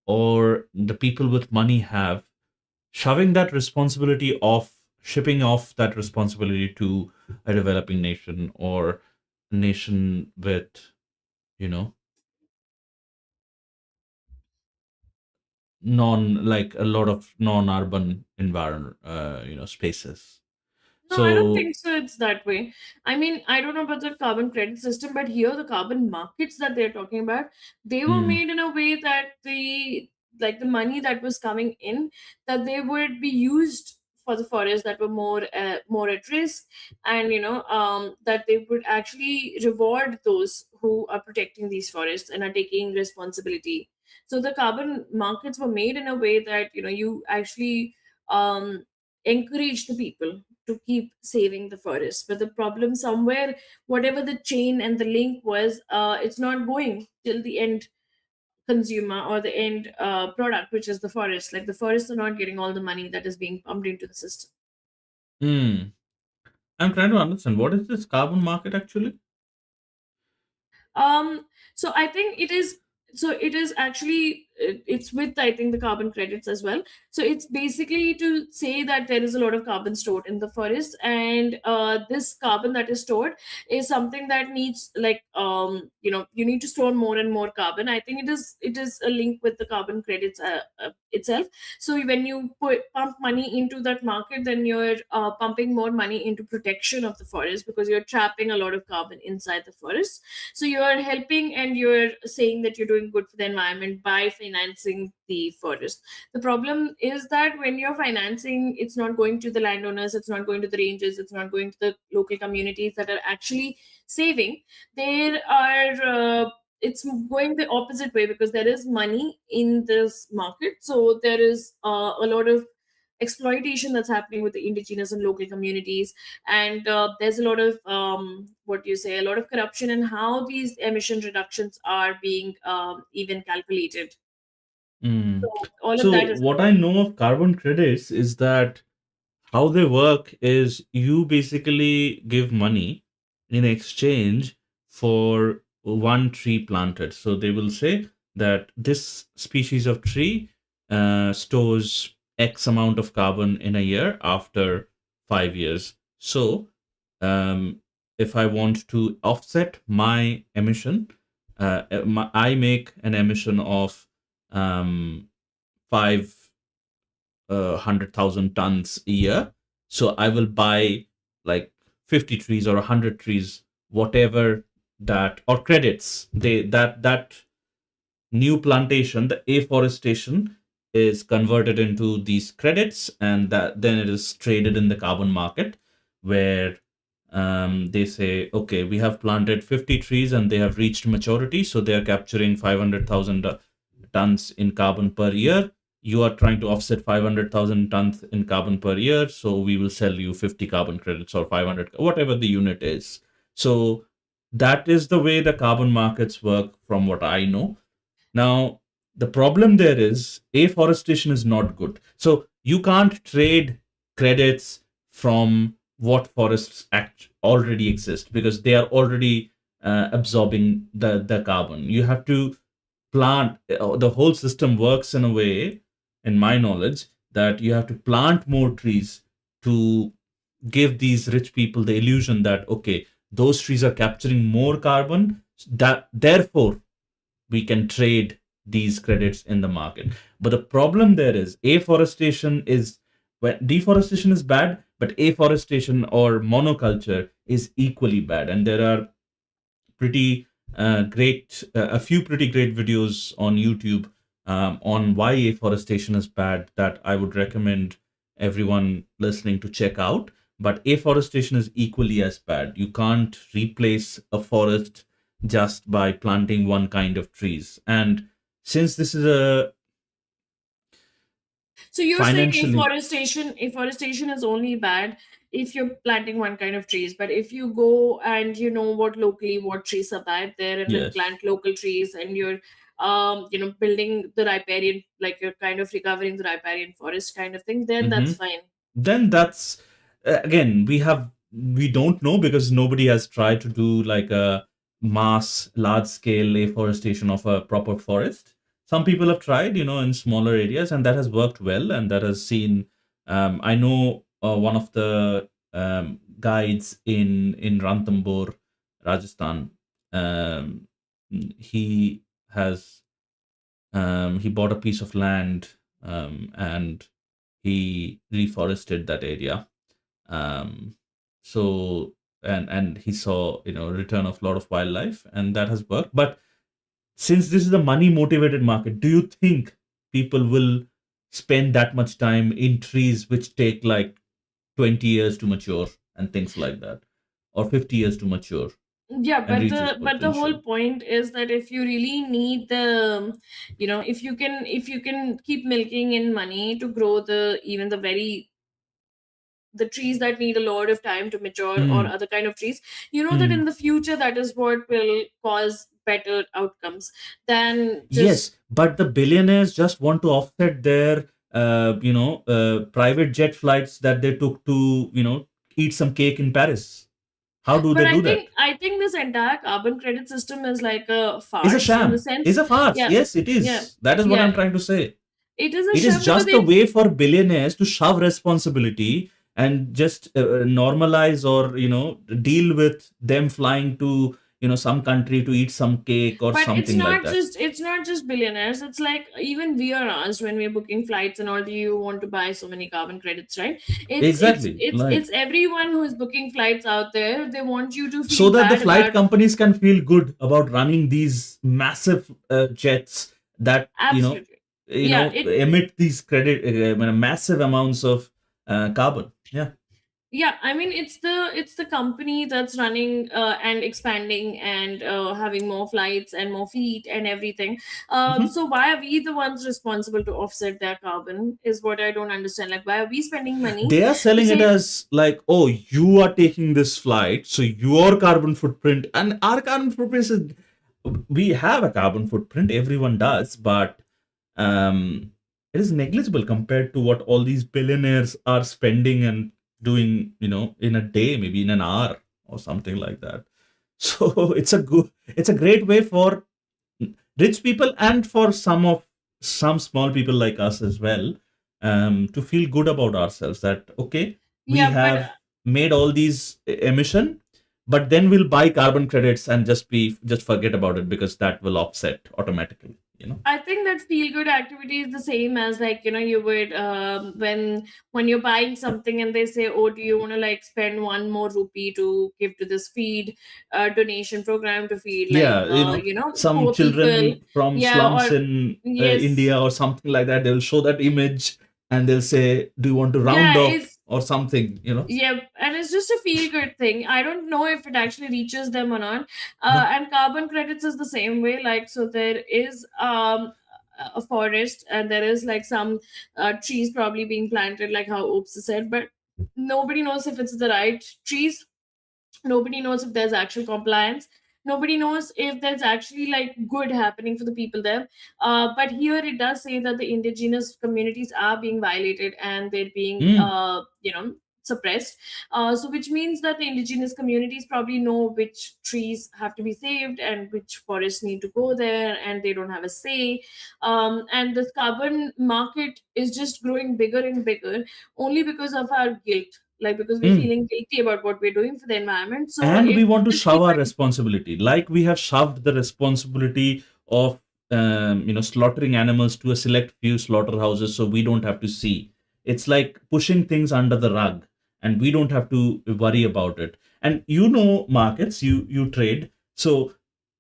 or the people with money have, shoving that responsibility off, shipping off that responsibility to a developing nation or a nation with, you know, like a lot of non-urban environment, spaces. No, I don't So, think so. It's that way. I mean, I don't know about the carbon credit system, but here the carbon markets that they're talking about, they were mm, made in a way that the money that was coming in, that they would be used for the forests that were more at risk, and that they would actually reward those who are protecting these forests and are taking responsibility. So the carbon markets were made in a way that you actually um encourage the people to keep saving the forest. But the problem somewhere, whatever the chain and the link was, it's not going till the end consumer or the end product, which is the forest. Like the forests are not getting all the money that is being pumped into the system. mm, I'm trying to understand what is this carbon market actually. um so I think it is actually it's with, I think, the carbon credits as well. So it's basically to say that there is a lot of carbon stored in the forest, and this carbon that is stored is something that needs, like, you need to store more and more carbon. I think it is a link with the carbon credits itself. So when you pump money into that market, then you're pumping more money into protection of the forest, because you're trapping a lot of carbon inside the forest. So you're helping, and you're saying that you're doing good for the environment by financing the forest. The problem is that when you're financing, it's not going to the landowners, it's not going to the rangers, it's not going to the local communities that are actually saving. There are it's going the opposite way, because there is money in this market. So there is a lot of exploitation that's happening with the indigenous and local communities, and there's a lot of what do you say, a lot of corruption in how these emission reductions are being even calculated. Mm. So all of So that is what I know of carbon credits is that how they work is you basically give money in exchange for one tree planted. So they will say that this species of tree stores X amount of carbon in a year after 5 years. So um, if I want to offset my emission, I make an emission of five 100,000 tons a year. So I will buy like 50 trees or 100 trees, whatever that, or credits. That new plantation, the afforestation, is converted into these credits, and that then it is traded in the carbon market, where they say, okay, we have planted 50 trees and they have reached maturity, so they are capturing 500,000 tons in carbon per year. You are trying to offset 500,000 tons in carbon per year, so we will sell you 50 carbon credits or 500, whatever the unit is. So that is the way the carbon markets work, from what I know. Now, the problem there is afforestation is not good. So you can't trade credits from what forests already exist, because they are already absorbing the carbon. You have to plant, the whole system works in a way, in my knowledge, that you have to plant more trees to give these rich people the illusion that, okay, those trees are capturing more carbon, that therefore we can trade these credits in the market. But the problem there is afforestation is, when deforestation is bad, but afforestation or monoculture is equally bad. And there are pretty a few pretty great videos on YouTube on why afforestation is bad, that I would recommend everyone listening to check out. But afforestation is equally as bad. You can't replace a forest just by planting one kind of trees. And since this is a So you're saying financially, afforestation is only bad if you're planting one kind of trees, but if you go and you know what trees survive there, and then yes. plant local trees, and you're building the riparian, like you're kind of recovering the riparian forest kind of thing, then Mm-hmm. that's fine. Then that's again, we don't know, because nobody has tried to do like a mass large scale afforestation of a proper forest. Some people have tried, in smaller areas, and that has worked well, and that has seen, I know one of the guides in Ranthambore, Rajasthan. um, he has He bought a piece of land, and he reforested that area. Um, so and he saw, return of a lot of wildlife, and that has worked. But since this is a money motivated market, do you think people will spend that much time in trees which take like 20 years to mature and things like that, or 50 years to mature Yeah, and but reach its the whole potential? point is that if you really need the, if you can keep milking in money to grow the even the very the trees that need a lot of time to mature, or Hmm. other kind of trees, you know that Hmm. in the future that is what will cause better outcomes than Yes, just. but the billionaires just want to offset their, private jet flights that they took to, eat some cake in Paris. How do But they i do think that? i think this entire carbon credit system is like a Is a farce in the sham. Is sense. a farce. Yeah, Yes, it yeah, is. That is what yeah, I'm trying to say. it is a It is sham because just a it's. way for billionaires to shove responsibility and just normalize, or deal with them flying to some country to eat some cake or But something like that. it's not just billionaires. It's like even we are asked when we're booking flights and all, do you want to buy so many carbon credits, right? Exactly. Like, It's everyone who is booking flights out there. They want you to so feel that the bad flight about. companies can feel good about running these massive jets that Absolutely. Yeah, it. emit these massive amounts of carbon. Yeah. Yeah, I mean it's the company that's running and expanding and having more flights and more fleet and everything. Mhm. So why are we the ones responsible to offset their carbon is what I don't understand. Like, why are we spending money They are to selling it say. as like, oh, you are taking this flight, so your carbon footprint and our carbon footprint is, we have a carbon footprint, everyone does, but it is negligible compared to what all these billionaires are spending and doing, in a day, maybe in an hour or something like that. So it's a great way for rich people and for some small people like us as well, to feel good about ourselves, that okay, we Yeah, but have made all these emission, but then we'll buy carbon credits and just forget about it because that will offset automatically. I think that feel good activity is the same as, like, you would when you're buying something and they say, oh, do you want to like spend one more rupee to give to this feed donation program to feed like Yeah, some poor people. children from Yeah, slums or in yes. India or something like that, they'll show that image and they'll say, do you want to round Yeah, off it's. or something. Yeah, and it's just a feel good thing. I don't know if it actually reaches them or not. No. And carbon credits is the same way. Like, so there is a forest and there is like some trees probably being planted, like how Oops said, but nobody knows if it's the right trees. Nobody knows if there's actual compliance. Nobody knows if there's actually like good happening for the people there. But here it does say that the indigenous communities are being violated and they're being Mm, suppressed. So which means that the indigenous communities probably know which trees have to be saved and which forests need to go there, and they don't have a say. And this carbon market is just growing bigger and bigger only because of our guilt, like because we're mm. feeling guilty about what we're doing for the environment. So And we if want to just shove keep our it. responsibility, like we have shoved the responsibility of slaughtering animals to a select few slaughterhouses so we don't have to see. It's like pushing things under the rug and we don't have to worry about it. And markets, you trade. So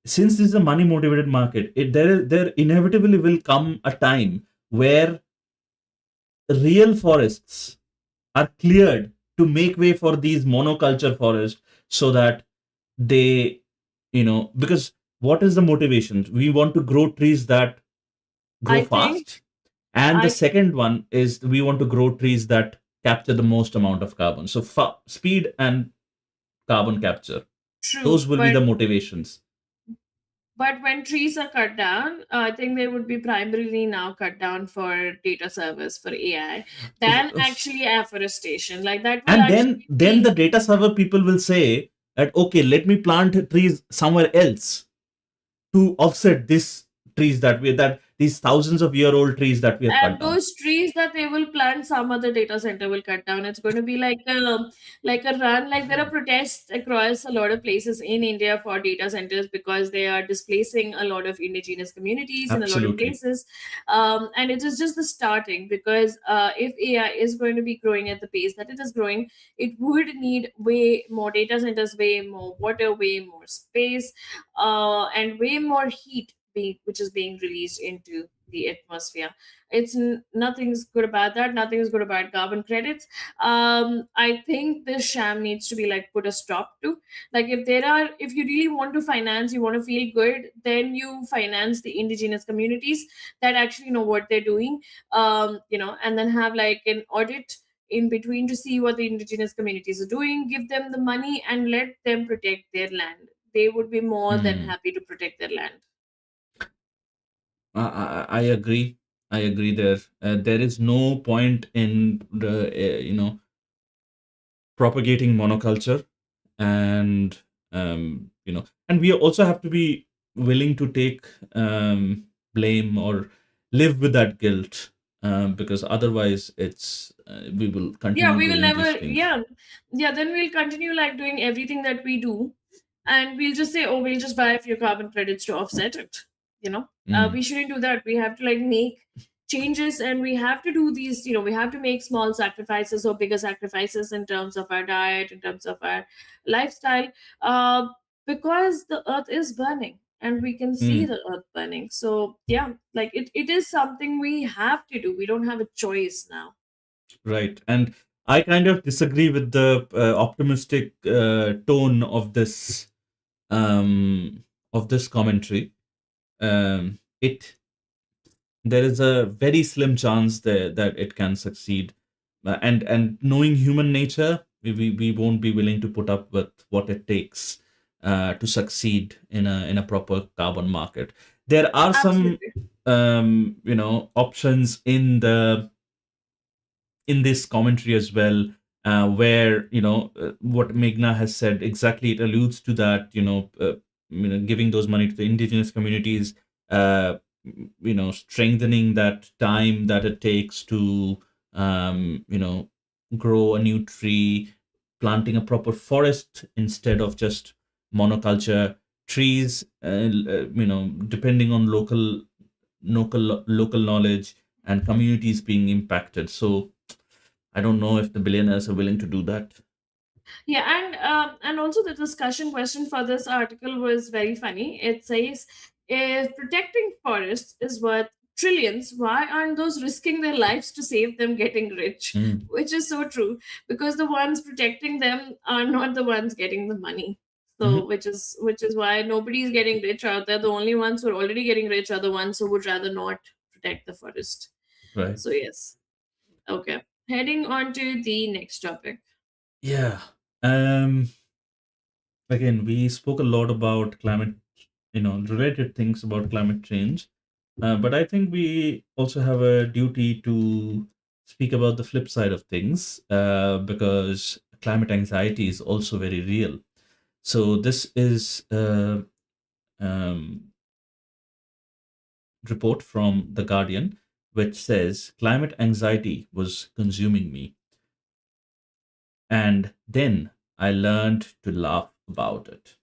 since this is a money motivated market, there inevitably will come a time where real forests are cleared to make way for these monoculture forests, so that they, because what is the motivation? We want to grow trees that grow I think fast, and the I second one is we want to grow trees that capture the most amount of carbon. So speed and carbon capture, true, those will be the motivations. but when trees are cut down, I think they would be primarily now cut down for data service for AI than actually afforestation. Like that will And then actually then be. the data server people will say that, okay, let me plant trees somewhere else to offset this trees that we that these thousands of year old trees that we have cut And down. those trees that they will plant, some other data center will cut down. It's going to be like a run. Like there are protests across a lot of places in India for data centers because they are displacing a lot of indigenous communities in a lot of Absolutely. places. And it is just the starting, because if AI is going to be growing at the pace that it is growing, it would need way more data centers, way more water, way more space, and way more heat which is being released into the atmosphere. Nothing's good about that. Nothing is good about carbon credits. I think this sham needs to be like put a stop to. Like if you really want to finance, you want to feel good, then you finance the indigenous communities that actually know what they're doing. And then have like an audit in between to see what the indigenous communities are doing, give them the money and let them protect their land. They would be more than Hmm. happy to protect their land. I agree. I agree there. There is no point in the propagating monoculture, and and we also have to be willing to take blame or live with that guilt, because otherwise it's we will Yeah, continue we will doing these never. things. Yeah, then we'll continue like doing everything that we do, and we'll just say, oh, we'll just buy a few carbon credits to offset it. Mm, We shouldn't do that. We have to like make changes, and we have to do these. We have to make small sacrifices or bigger sacrifices in terms of our diet, in terms of our lifestyle, uh, because the earth is burning and we can see mm, the earth burning. So yeah, like it is something we have to do. We don't have a choice now. right. And I kind of disagree with the optimistic tone of this commentary. It There is a very slim chance that it can succeed. And knowing human nature, we won't be willing to put up with what it takes to succeed in a proper carbon market. There are some Absolutely. options in this commentary as well, where what Meghna has said exactly, it alludes to that, giving those money to the indigenous communities, uh, strengthening that time that it takes to grow a new tree, planting a proper forest instead of just monoculture trees, depending on local knowledge and communities being impacted. So I don't know if the billionaires are willing to do that. Yeah, and also the discussion question for this article was very funny. It says, if protecting forests is worth trillions, why aren't those risking their lives to save them getting rich? Mm. Which is so true, because the ones protecting them are not the ones getting the money. So Hmm. which is why nobody's getting rich out there. The only ones who are already getting rich are the ones who would rather not protect the forest. Right. So yes. Okay. Heading on to the next topic. Yeah. Um. Again, we spoke a lot about climate, related things about climate change, but I think we also have a duty to speak about the flip side of things, because climate anxiety is also very real. So this is a report from The Guardian, which says climate anxiety was consuming me. And then I learned to laugh about it.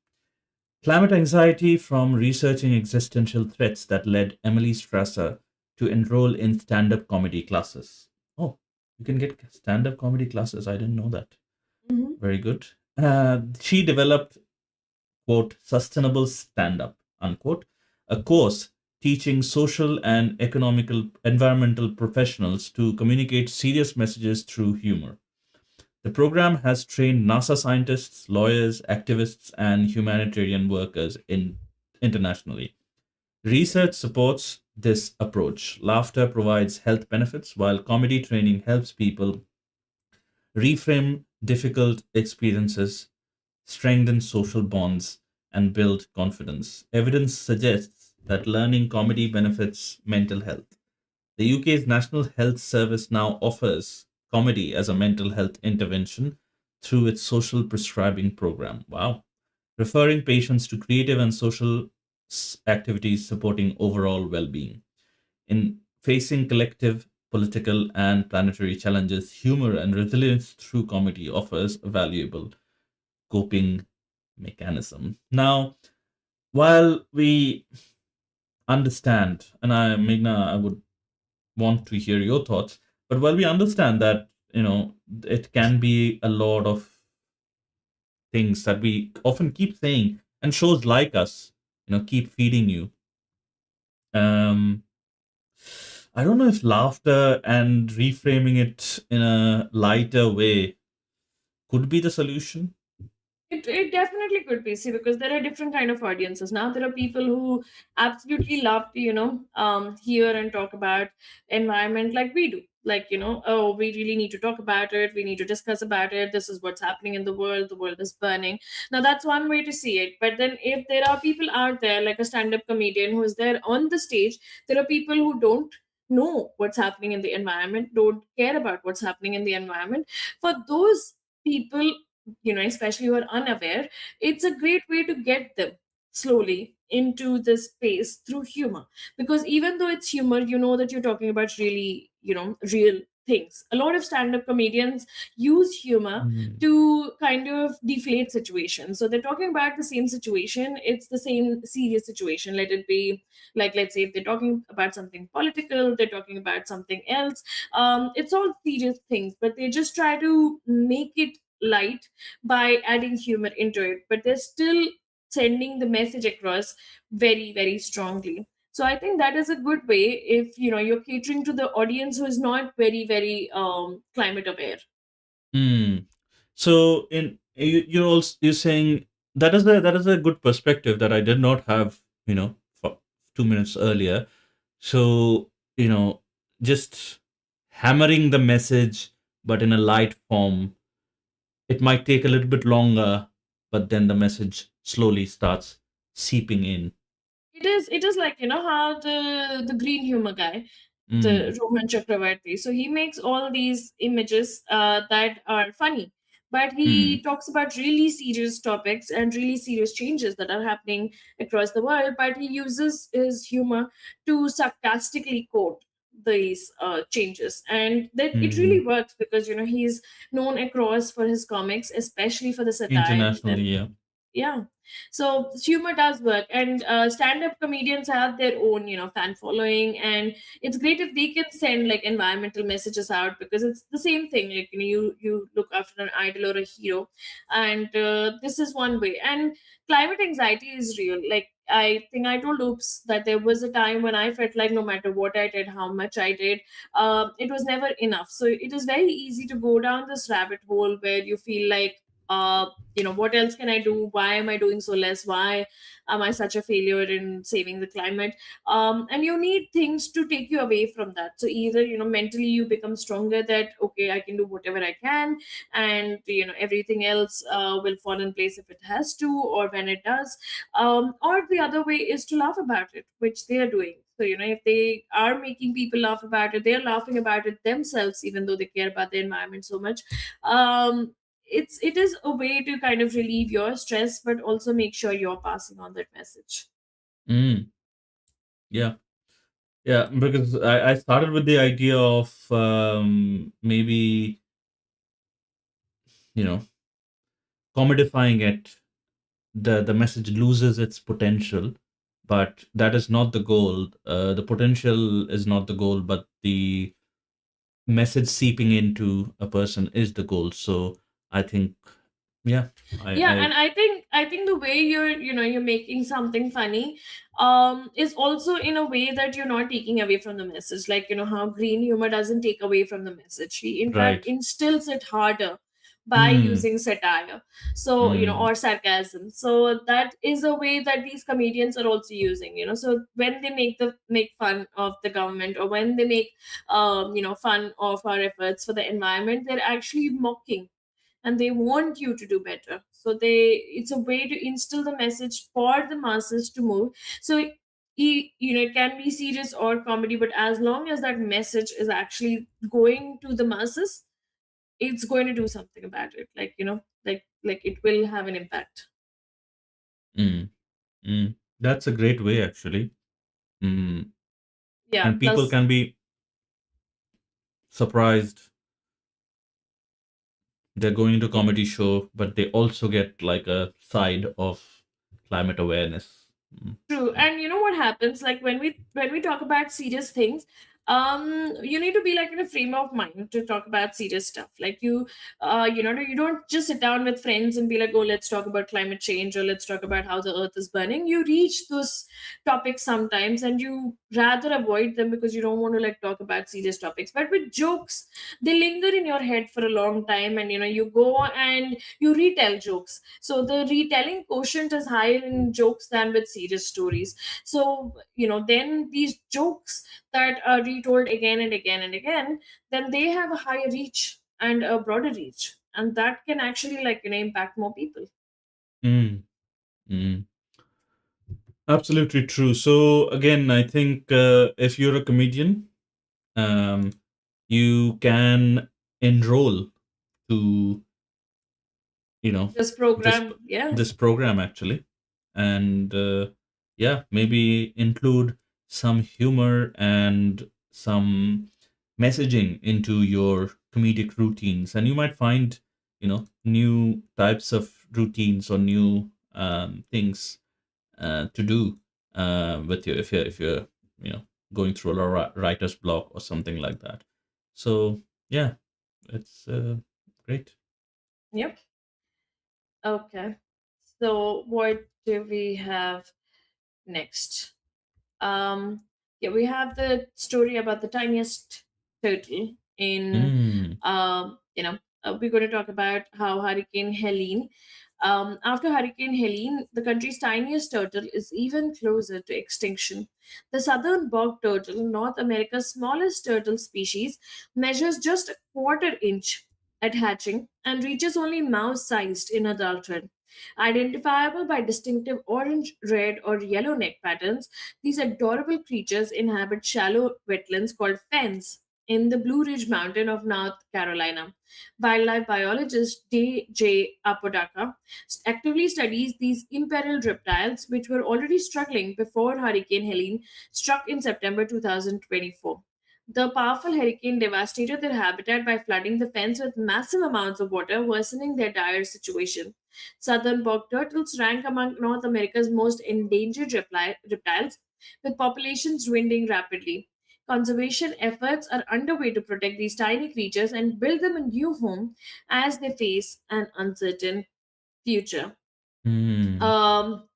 Climate anxiety from researching existential threats that led Emily Strasser to enroll in stand up comedy classes. Oh, you can get stand up comedy classes. I didn't know that. Mhm. Very good. She developed, quote, sustainable stand up, unquote, a course teaching social and economical environmental professionals to communicate serious messages through humor. The program has trained NASA scientists, lawyers, activists, and humanitarian workers internationally. Research supports this approach. Laughter provides health benefits, while comedy training helps people reframe difficult experiences, strengthen social bonds, and build confidence. Evidence suggests that learning comedy benefits mental health. The UK's National Health Service now offers comedy as a mental health intervention through its social prescribing program. Wow. Referring patients to creative and social activities supporting overall well being. In facing collective, political, and planetary challenges, humor and resilience through comedy offers a valuable coping mechanism. Now, while we understand, and Meghna, I would want to hear your thoughts, but while we understand that, it can be a lot of things that we often keep saying, and shows like us, keep feeding you. Um, I don't know if laughter and reframing it in a lighter way could be the solution. It definitely could be, see, because there are different kind of audiences. Now there are people who absolutely love to, hear and talk about environment like we do. Like, oh, we really need to talk about it. We need to discuss about it. This is what's happening in the world. The world is burning. Now that's one way to see it. But then if there are people out there, like a stand-up comedian who is there on the stage, there are people who don't know what's happening in the environment, don't care about what's happening in the environment. For those people, especially who are unaware, it's a great way to get them slowly into this space through humor. Because even though it's humor, you know that you're talking about really, real things. A lot of stand-up comedians use humor Mm. to kind of deflate situations. So they're talking about the same situation, it's the same serious situation. Let it be, like, let's say if they're talking about something political, they're talking about something else. It's all serious things, but they just try to make it light by adding humor into it, but they're still sending the message across very, very strongly. So I think that is a good way if you're catering to the audience who is not very, very climate aware. Mm. So you're saying that is a good perspective that I did not have, for 2 minutes earlier. So, just hammering the message, but in a light form, it might take a little bit longer, but then the message slowly starts seeping in. It is like, how the green humor guy, Mm, the Roman Chakravarti. So he makes all these images that are funny, but he mm, talks about really serious topics and really serious changes that are happening across the world. But he uses his humor to sarcastically quote these changes, and that it really mm. works because he's known across for his comics, especially for the satire. And Internationally, then, yeah. yeah, so humor does work, and stand-up comedians have their own fan following, and it's great if they can send like environmental messages out, because it's the same thing. Like, you look after an idol or a hero, and this is one way. And climate anxiety is real. Like, I think I told Oops that there was a time when I felt like no matter what I did, how much I did, it was never enough. So it is very easy to go down this rabbit hole where you feel like, what else can I do? Why am I doing so less? Why am I such a failure in saving the climate? And you need things to take you away from that. So either mentally you become stronger, that okay, I can do whatever I can, and everything else will fall in place if it has to, or when it does. Or the other way is to laugh about it, which they are doing. So if they are making people laugh about it, they're laughing about it themselves, even though they care about the environment so much. It is a way to kind of relieve your stress, but also make sure you're passing on that message. Mm, yeah. Yeah, because I started with the idea of maybe, you know, commodifying it, the message loses its potential, but that is not the goal. The potential is not the goal, but the message seeping into a person is the goal. So I think, yeah, Yeah, I and I think the way you're making something funny is also in a way that you're not taking away from the message. Like, how green humor doesn't take away from the message, he in fact right. instills it harder by Hmm. using satire, so Hmm. or sarcasm. So that is a way that these comedians are also using. So when they make fun of the government, or when they make fun of our efforts for the environment, they're actually mocking, and they want you to do better. So it's a way to instill the message for the masses to move. So it can be serious or comedy, but as long as that message is actually going to the masses, it's going to do something about it. Like, like it will have an impact. Hmm. Hmm. That's a great way, actually. Mm. Yeah, And people plus can be surprised. They're going to comedy show, but they also get like a side of climate awareness. Mm. true. And you know what happens? Like when we talk about serious things, you need to be like in a frame of mind to talk about serious stuff. Like you don't just sit down with friends and be like, oh, let's talk about climate change or let's talk about how the earth is burning. You reach those topics sometimes and you rather avoid them because you don't want to like talk about serious topics. But with jokes, they linger in your head for a long time, and you go and you retell jokes, so the retelling quotient is higher in jokes than with serious stories. So then these jokes that are retold again and again and again, then they have a higher reach and a broader reach, and that can actually like impact more people. Mm. Mm. Absolutely true. So again, I think if you're a comedian, um, you can enroll to This this program, yeah. this program actually, and yeah, maybe include some humor and some messaging into your comedic routines, and you might find new types of routines or new things to do with you if you're you know going through a writer's block or something like that. So yeah, it's great. Yep. Okay, so what do we have next? Um, yeah, we have the story about the tiniest turtle in, Mm. we're going to talk about how Hurricane Helene. After Hurricane Helene, the country's tiniest turtle is even closer to extinction. The southern bog turtle, North America's smallest turtle species, measures just a quarter inch at hatching and reaches only mouse sized in adulthood. Identifiable by distinctive orange, red, or yellow neck patterns, these adorable creatures inhabit shallow wetlands called fens in the Blue Ridge Mountain of North Carolina. Wildlife biologist D.J. Apodaca actively studies these imperiled reptiles, which were already struggling before Hurricane Helene struck in September 2024. The powerful hurricane devastated their habitat by flooding the fens with massive amounts of water, worsening their dire situation. Southern bog turtles rank among North America's most endangered reptiles, with populations dwindling rapidly. Conservation efforts are underway to protect these tiny creatures and build them a new home as they face an uncertain future. Mm. Um,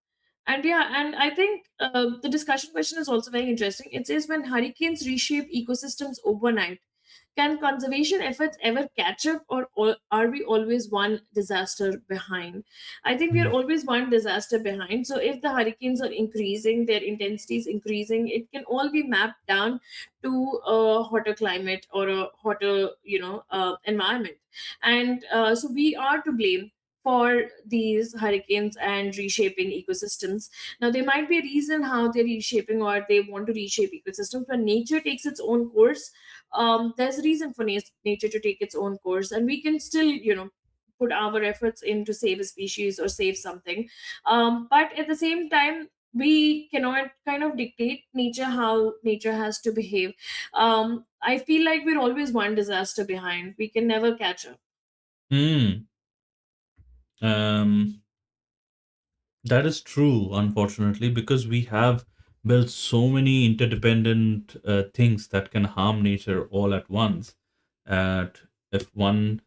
and yeah, and I think the discussion question is also very interesting. It says when hurricanes reshape ecosystems overnight, can conservation efforts ever catch up, or are we always one disaster behind? I think we are Mm. always one disaster behind. So if the hurricanes are increasing, their intensity is increasing, it can all be mapped down to a hotter climate or a hotter, environment. And so we are to blame for these hurricanes and reshaping ecosystems. Now, there might be a reason how they're reshaping or they want to reshape ecosystems. When nature takes its own course, there's a reason for nature to take its own course, and we can still, put our efforts in to save a species or save something. But at the same time, we cannot kind of dictate nature how nature has to behave. I feel like we're always one disaster behind. We can never catch up. Mm. Um, that is true, unfortunately, because we have built so many interdependent things that can harm nature all at once. That if one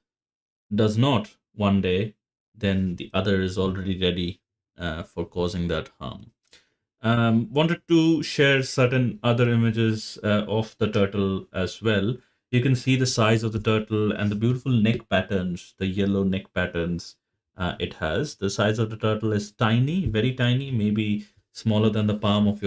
does not one day, then the other is already ready for causing that harm. Wanted to share certain other images of the turtle as well. You can see the size of the turtle and the beautiful neck patterns, the yellow neck patterns it has. The size of the turtle is tiny, very tiny, maybe smaller than the palm of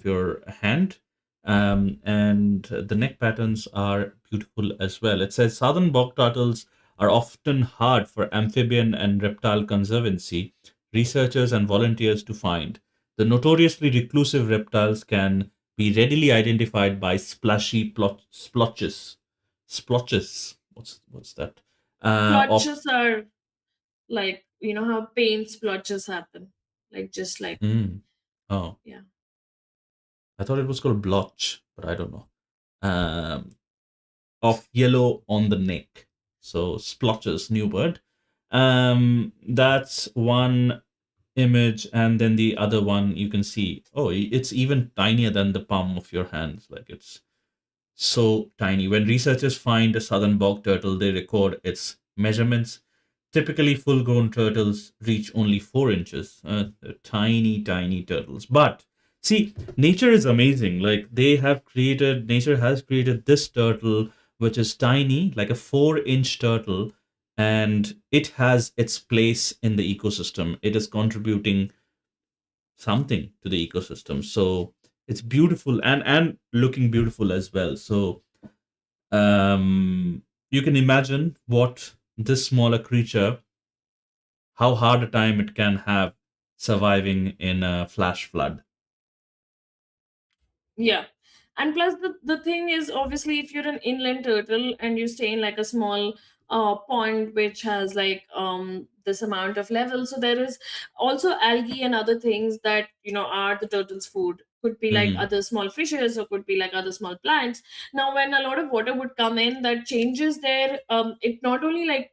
your hand. And the neck patterns are beautiful as well. It says southern bog turtles are often hard for amphibian and reptile conservancy researchers and volunteers to find. The notoriously reclusive reptiles can be readily identified by splashy splotches. Splotches. What's that? Of Splotches are like, how paint splotches happen, like just like mm, Oh, Yeah. I thought it was called blotch, but I don't know. Um, of yellow on the neck. So splotches, new word. That's one image, and then the other one you can see. Oh, it's even tinier than the palm of your hands. Like it's so tiny. When researchers find a southern bog turtle, they record its measurements. Typically, full grown turtles reach only 4 inches. They're tiny, tiny turtles. But see, nature is amazing. Like, nature has created this turtle, which is tiny, like a 4-inch turtle, and it has its place in the ecosystem. It is contributing something to the ecosystem. So, it's beautiful and looking beautiful as well. So, you can imagine what this smaller creature, how hard a time it can have surviving in a flash flood. Yeah. And plus the thing is, obviously, if you're an inland turtle and you stay in like a small pond which has like this amount of level, so there is also algae and other things that are the turtle's food. Could be like Hmm. other small fishes, or could be like other small plants. Now when a lot of water would come in, that changes their it not only like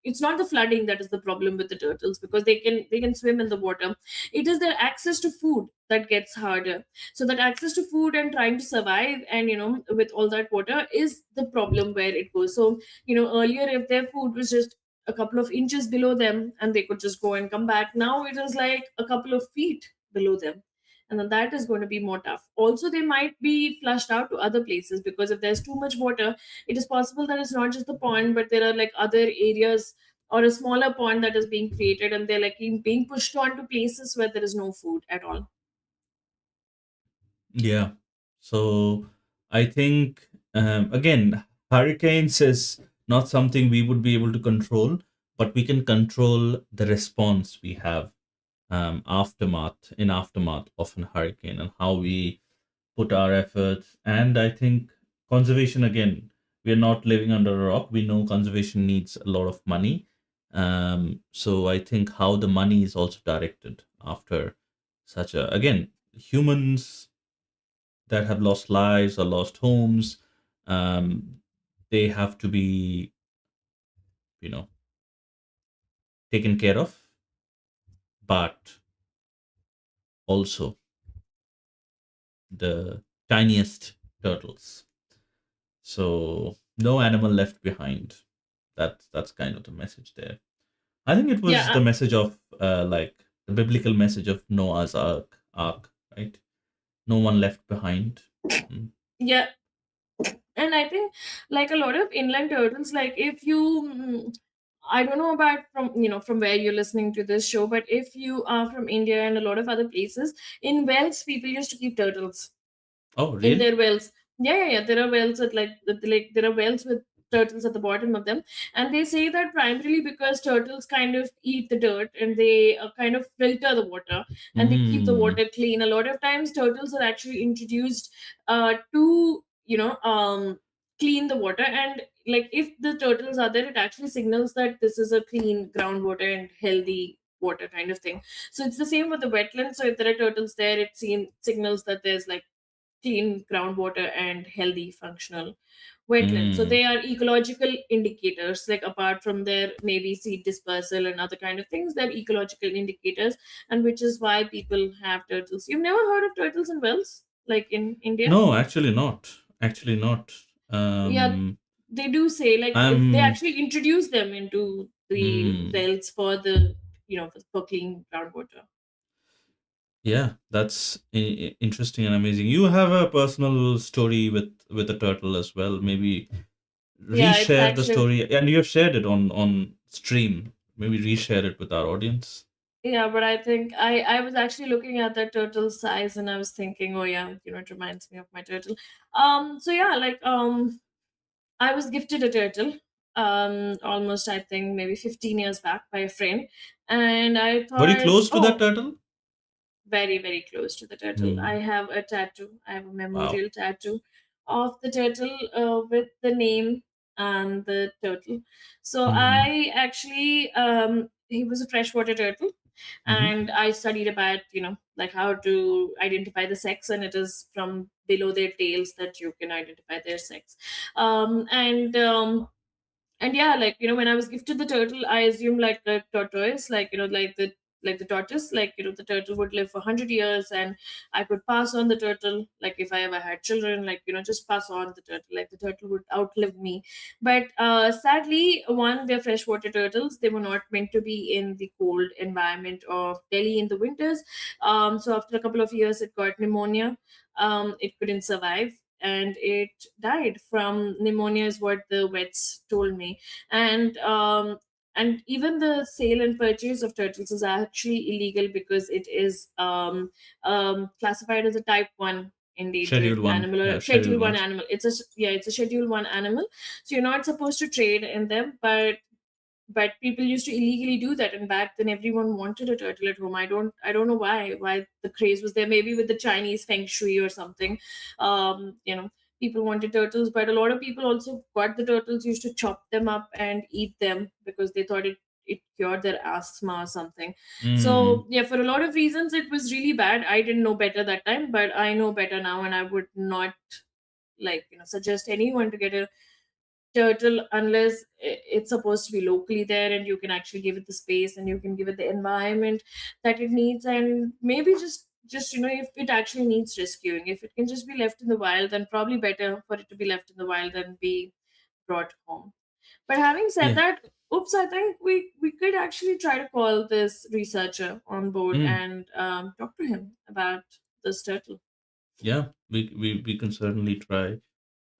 it's not the flooding that is the problem with the turtles, because they can swim in the water. It is their access to food that gets harder. So that access to food and trying to survive, and with all that water, is the problem where it goes. So earlier, if their food was just a couple of inches below them and they could just go and come back, now it is like a couple of feet below them. And then that is going to be more tough. Also, they might be flushed out to other places, because if there's too much water, it is possible that it's not just the pond, but there are like other areas or a smaller pond that is being created, and they're like being pushed on to places where there is no food at all. Yeah. So I think, again, hurricanes is not something we would be able to control, but we can control the response we have, aftermath of an hurricane, and how we put our efforts. And I think conservation, again, we're not living under a rock. We know conservation needs a lot of money. So I think how the money is also directed after such a, again, humans that have lost lives or lost homes, um, they have to be, you know, taken care of, but also the tiniest turtles. So no animal left behind. That's kind of the message there. I think it was Yeah, the message of, like the biblical message of Noah's ark, right? No one left behind. Mm. yeah. And I think, like, a lot of inland turtles, like, if you I don't know about from where you're listening to this show, but if you are from India and a lot of other places, in wells people used to keep turtles Oh, in really? their wells. Yeah. There are wells at like there are wells with turtles at the bottom of them, and they say that primarily because turtles kind of eat the dirt, and they kind of filter the water, and they keep the Mm. water clean. A lot of times, turtles are actually introduced to clean the water, and like if the turtles are there, it actually signals that this is a clean groundwater and healthy water kind of thing. So it's the same with the wetlands. So if there are turtles there, it signals that there's like clean groundwater and healthy functional wetlands. So Mm. they are ecological indicators, like apart from their maybe seed dispersal and other kind of things, they're ecological indicators, and which is why people have turtles. You've never heard of turtles in wells, like in India? No, actually not. Actually not. Yeah, Um, they do say like if they I'm. actually introduce them into the Hmm. wells for the for clean groundwater. Yeah, that's interesting and amazing. You have a personal story with a turtle as well. Maybe Yeah, it's reshare the actually. story, and you have shared it on stream. Maybe reshare it with our audience. Yeah, but I think I was actually looking at that turtle size, and I was thinking, oh yeah, it reminds me of my turtle. So yeah, like I was gifted a turtle almost, I think, maybe 15 years back by a friend, and I Were you thought, close to that oh, turtle? very very close to the turtle. I Hmm. have a tattoo. I have a Wow. memorial tattoo of the turtle with the name and the turtle. So Hmm. I actually he was a freshwater turtle, Hmm. and I studied about, like how to identify the sex, and it is from below their tails that you can identify their sex. And yeah, like, when I was gifted the turtle, I assumed like the tortoise, like, like the tortoise, like, the turtle would live for 100 years, and I could pass on the turtle, like if I ever had children, like, just pass on the turtle, like the turtle would outlive me. But sadly, one, they're freshwater turtles, they were not meant to be in the cold environment of Delhi in the winters. So after a couple of years it got pneumonia. It couldn't survive, and it died from pneumonia, is what the vets told me. And even the sale and purchase of turtles is actually illegal, because it is classified as a type 1 endangered Schedule one. animal, or Yeah, schedule schedule 1 ones. animal. It's a schedule 1 animal, so you're not supposed to trade in them. But people used to illegally do that, and back then everyone wanted a turtle at home. I don't know why the craze was there. Maybe with the Chinese feng shui or something. People wanted turtles, but a lot of people also got the turtles, used to chop them up and eat them, because they thought it cured their asthma or something. Mm. So yeah, for a lot of reasons it was really bad. I didn't know better that time, but I know better now, and I would not, like, suggest anyone to get a turtle unless it's supposed to be locally there, and you can actually give it the space, and you can give it the environment that it needs. And maybe just if it actually needs rescuing, if it can just be left in the wild, then probably better for it to be left in the wild than be brought home. But having said Yeah. that, oops, I think we could actually try to call this researcher on board Mm. and talk to him about this turtle. Yeah. We can certainly try.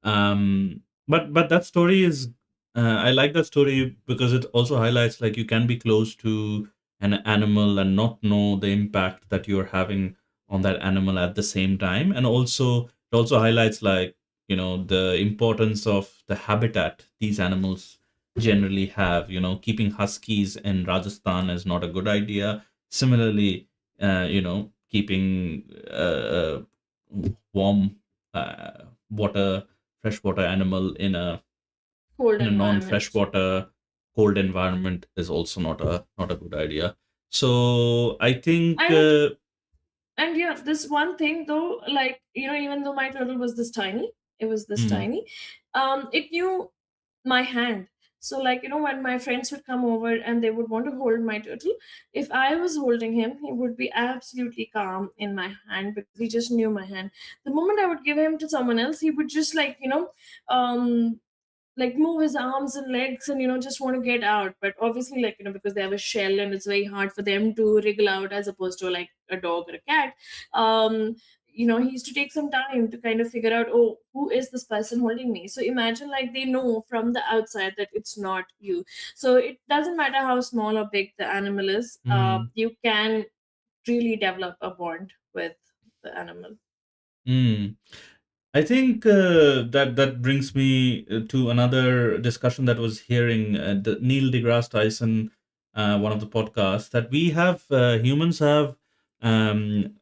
But that story is, I like that story because it also highlights like you can be close to an animal and not know the impact that you're having on that animal at the same time. And also it also highlights like, the importance of the habitat these animals generally have. Keeping huskies in Rajasthan is not a good idea. Similarly, keeping warm water freshwater animal Cold in a environment. non-freshwater cold environment is also not a good idea. So I think And And yeah, this one thing though, like, even though my turtle was this tiny, it was this mm, tiny, it knew my hand. So, like, when my friends would come over and they would want to hold my turtle, if I was holding him, he would be absolutely calm in my hand, because he just knew my hand. The moment I would give him to someone else, he would just, like, um like move his arms and legs, and just want to get out. But obviously, like, because they have a shell, and it's very hard for them to wriggle out, as opposed to like a dog or a cat. He used to take some time to kind of figure out, oh, who is this person holding me. So imagine, like, they know from the outside that it's not you. So it doesn't matter how small or big the animal is, mm, you can really develop a bond with the animal. mm. I think that brings me to another discussion that was hearing the Neil deGrasse Tyson, one of the podcasts that we have humans have, um,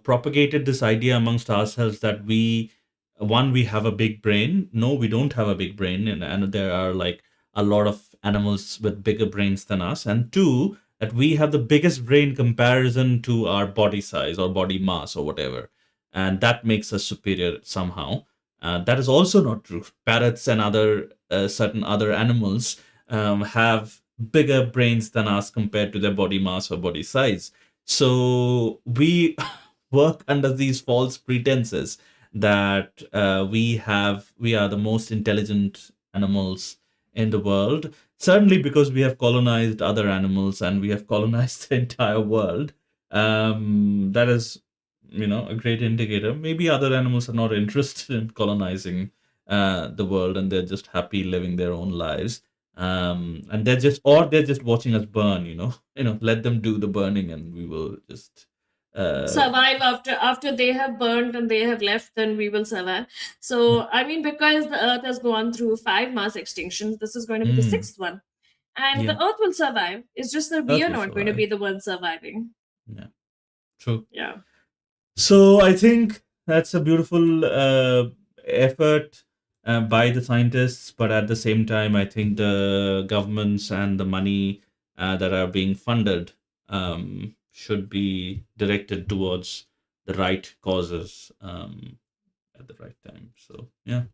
propagated this idea amongst ourselves that we have a big brain. No, we don't have a big brain, and there are like a lot of animals with bigger brains than us. And two, that we have the biggest brain comparison to our body size or body mass or whatever, and that makes us superior somehow. That is also not true. Parrots and other certain other animals have bigger brains than us compared to their body mass or body size. So we work under these false pretenses that we are the most intelligent animals in the world. Certainly because we have colonized other animals and we have colonized the entire world. That is a great indicator. Maybe other animals are not interested in colonizing the world, and they're just happy living their own lives. And they're just watching us burn. Let them do the burning, and we will just uh, survive after they have burned and they have left, then we will survive. So I mean, because the earth has gone through 5 mass extinctions, this is going to be the mm, sixth one, and yeah, the earth will survive. It's just that we Earth are will not going to survive. be the ones surviving. Yeah, true. Yeah. So I think that's a beautiful effort by the scientists, but at the same time, I think the governments and the money that are being funded should be directed towards the right causes at the right time. So yeah.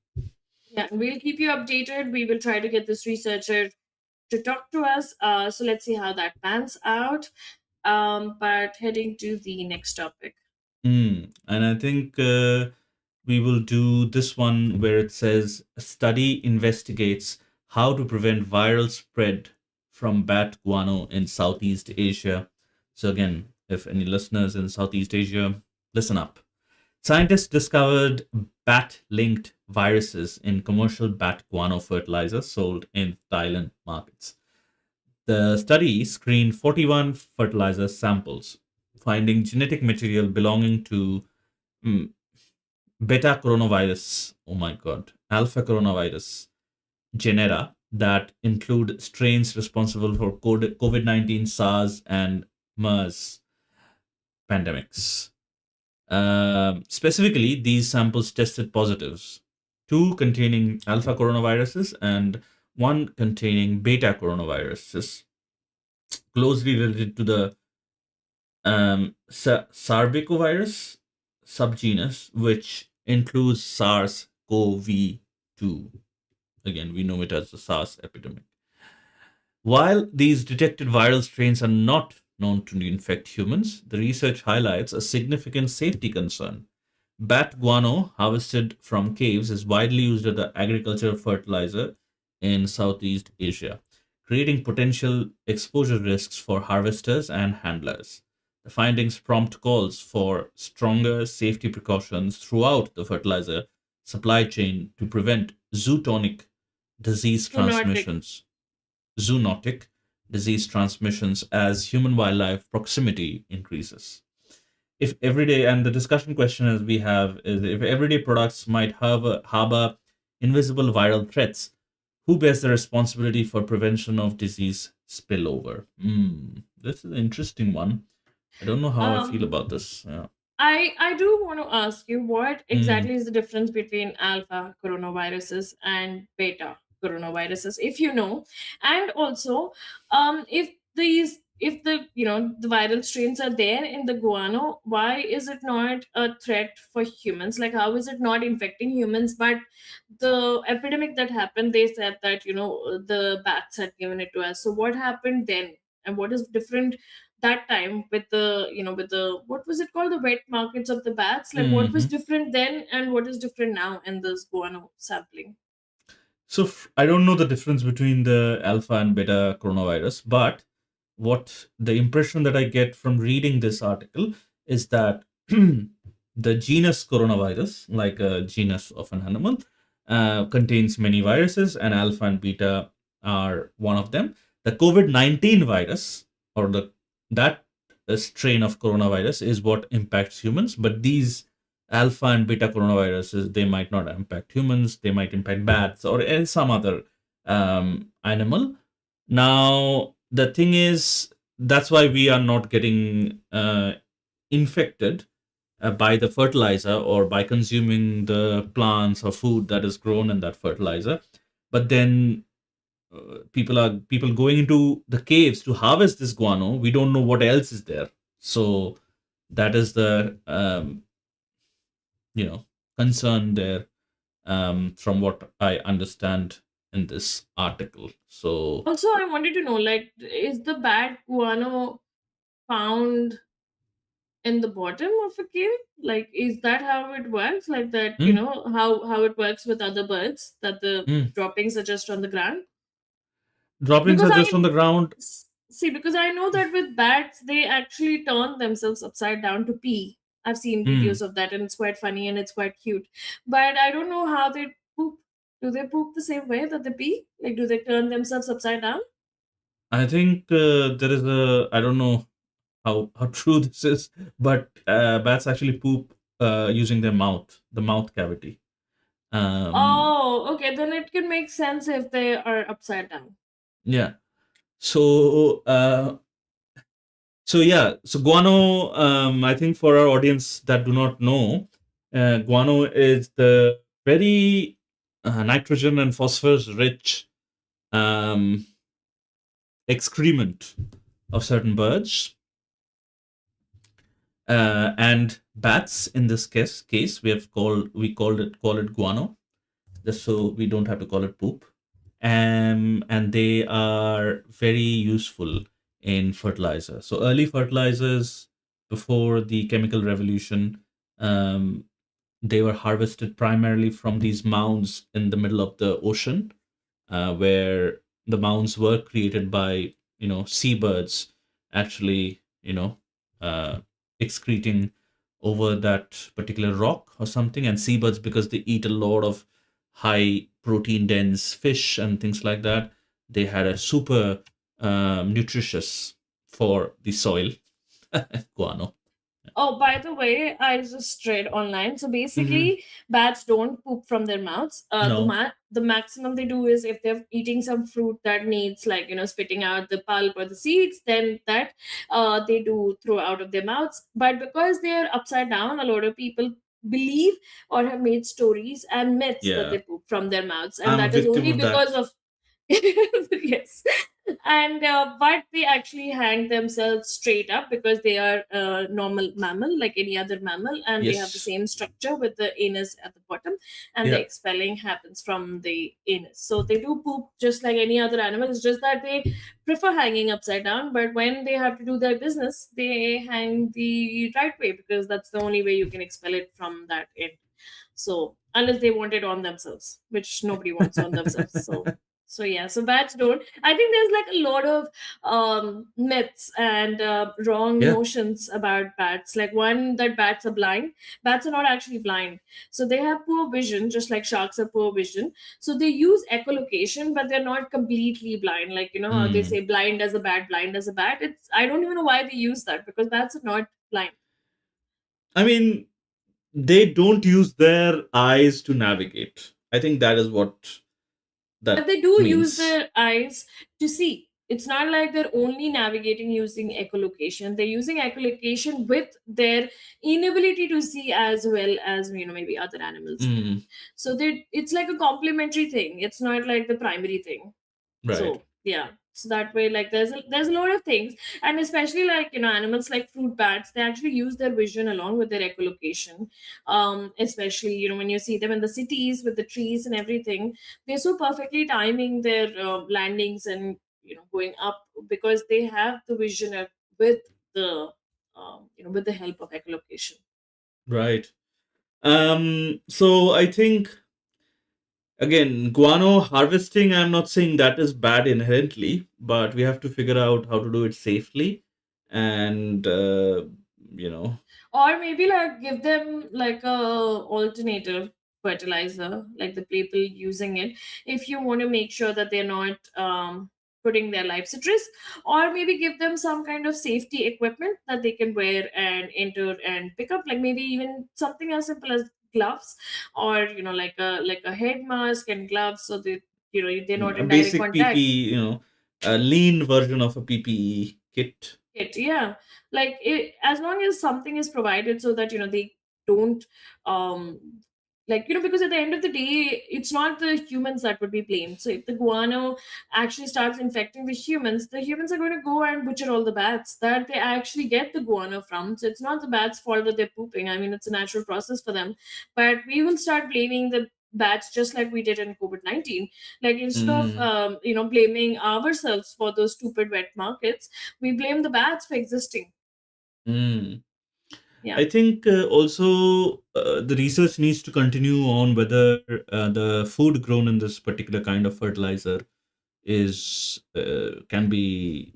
Yeah, and we'll keep you updated. We will try to get this researcher to talk to us. So let's see how that pans out. But heading to the next topic. And I think we will do this one where it says a study investigates how to prevent viral spread from bat guano in Southeast Asia. So, again, if any listeners in Southeast Asia, listen up. Scientists discovered bat linked viruses in commercial bat guano fertilizer sold in Thailand markets. The study screened 41 fertilizer samples, finding genetic material belonging to mm, beta coronavirus, oh my god, alpha coronavirus genera that include strains responsible for COVID 19, SARS, and MERS pandemics. Specifically, these samples tested positives, two containing alpha coronaviruses and one containing beta coronaviruses, closely related to the sarbecovirus subgenus, which includes SARS-CoV-2. Again, we know it as the SARS epidemic. While these detected viral strains are not known to infect humans, the research highlights a significant safety concern. Bat guano harvested from caves is widely used as an agricultural fertilizer in Southeast Asia, creating potential exposure risks for harvesters and handlers. The findings prompt calls for stronger safety precautions throughout the fertilizer supply chain to prevent disease Zoonotic. transmissions, zoonotic disease transmissions as human wildlife proximity increases. If everyday, and the discussion question as we have is, if everyday products might harbor invisible viral threats, who bears the responsibility for prevention of disease spillover? This is an interesting one. I don't know how I feel Um, about this. Yeah. I do want to ask you what Mm, exactly is the difference between alpha coronaviruses and beta coronaviruses, if you know, and also, if the viral strains are there in the guano, why is it not a threat for humans? Like, how is it not infecting humans? But the epidemic that happened, they said that the bats had given it to us. So what happened then, and what is different that time with the what was it called, the wet markets of the bats? Like, what was mhm. different then and what is different now in this guano sampling? So I don't know the difference between the alpha and beta coronavirus, but what the impression that I get from reading this article is that the genus coronavirus, like a genus of an animal, contains many viruses, and alpha and beta are one of them. The COVID-19 virus, or the that strain of coronavirus, is what impacts humans, but these alpha and beta coronaviruses, they might not impact humans, they might impact bats or some other animal. Now the thing is, that's why we are not getting infected by the fertilizer or by consuming the plants or food that is grown in that fertilizer. But then people going into the caves to harvest this guano, we don't know what else is there. So that is the you know concern there, from what I understand in this article. So Also, I wanted to know, like, is the bad guano found in the bottom of a cave? Like, is that how it works? Like that, mm, how it works with other birds, that the mm. droppings are just on the ground? Droppings Because are just on the ground. see, because I know that with bats, they actually turn themselves upside down to pee. I've seen Mm. videos of that, and it's quite funny and it's quite cute. But I don't know how they poop. Do they poop the same way that they pee? Like, do they turn themselves upside down? I think there is a, I don't know how true this is, but bats actually poop using their mouth, the mouth cavity. Um, Oh, okay. Then it can make sense if they are upside down. yeah. So yeah. So guano. I think for our audience that do not know, guano is the very nitrogen and phosphorus rich um, excrement of certain birds. And bats in this case we call it guano, just so we don't have to call it poop. And they are very useful in fertilizer. So early fertilizers before the chemical revolution, um, they were harvested primarily from these mounds in the middle of the ocean, where the mounds were created by seabirds actually uh, excreting over that particular rock or something. And seabirds, because they eat a lot of high protein dense fish and things like that, they had a super nutritious for the soil guano. Oh, by the way, I just read online. So Hmm. basically, bats don't poop from their mouths. No. The maximum they do is if they're eating some fruit that needs, like, spitting out the pulp or the seeds, then that they do throw out of their mouths. But because they're upside down, a lot of people believe or have made stories and myths that Yeah, they poop from their mouths, and I'm a that is victim only of that. because of yes. And but they actually hang themselves straight up because they are a normal mammal like any other mammal, and they have the Yes. same structure with the anus at the bottom, and the Yeah. expelling happens from the anus. So they do poop just like any other animal. It's just that they prefer hanging upside down, but when they have to do their business, they hang the right way because that's the only way you can expel it from that end. So unless they want it on themselves, which nobody wants on themselves. So yeah, so bats don't. I think there's like a lot of myths and wrong Yeah. notions about bats. Like one, that bats are blind. Bats are not actually blind. So they have poor vision, just like sharks have poor vision. So they use echolocation, but they're not completely blind. Like, you know how they Hmm. say blind as a bat, blind as a bat. It's, I don't even know why they use that because bats are not blind. I mean, they don't use their eyes to navigate. I think that is what But that they do use means. their eyes to see. It's not like they're only navigating using echolocation. They're using echolocation with their inability to see as well as maybe other animals can. Mm, So they, it's like a complementary thing. It's not like the primary thing. right. So yeah, so that way, like, there's a lot of things, and especially like animals like fruit bats, they actually use their vision along with their echolocation. Especially when you see them in the cities with the trees and everything, they're so perfectly timing their landings and going up because they have the vision with the with the help of echolocation. Right. So I think, again, guano harvesting, I'm not saying that is bad inherently, but we have to figure out how to do it safely. And you know Or maybe like give them like a alternative fertilizer, like the people using it, if you want to make sure that they're not putting their lives at risk. Or maybe give them some kind of safety equipment that they can wear and enter and pick up, like maybe even something as simple as gloves, or like a head mask and gloves, so that they're not a in direct basic contact. PP, a lean version of a PPE kit. It, yeah, like as long as something is provided so that they don't um because at the end of the day it's not the humans that would be blamed. So if the guano actually starts infecting the humans are going to go and butcher all the bats that they actually get the guano from. So it's not the bats fault that they're pooping. I mean, it's a natural process for them, but we will start blaming the bats just like we did in COVID-19. Like instead of Mm, blaming ourselves for those stupid wet markets, we blame the bats for existing. mm. Yeah. I think also the research needs to continue on whether the food grown in this particular kind of fertilizer is can be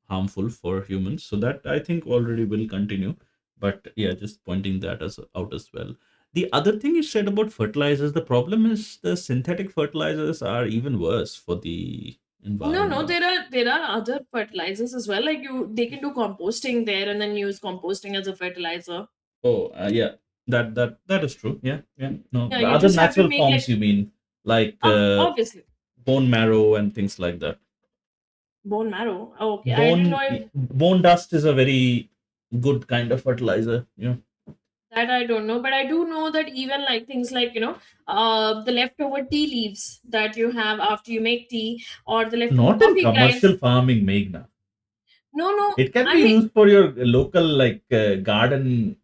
harmful for humans. So that I think already will continue. But yeah, just pointing that as out as well. The other thing you said about fertilizers, the problem is the synthetic fertilizers are even worse for the No, environment. there are other fertilizers as well. Like they can do composting there and then use composting as a fertilizer. Oh, yeah, that is true. Yeah, yeah. No, Yeah, the you other just have to natural make forms like you mean, like obviously bone marrow and things like that. bone marrow. Oh, okay, I didn't know if Bone dust is a very good kind of fertilizer. Yeah, that. I don't know, but I do know that even like things like the leftover tea leaves that you have after you make tea, or the leftover not in coffee grinds. commercial farming, Meghna. No, no, It can I be mean, used for your local like garden,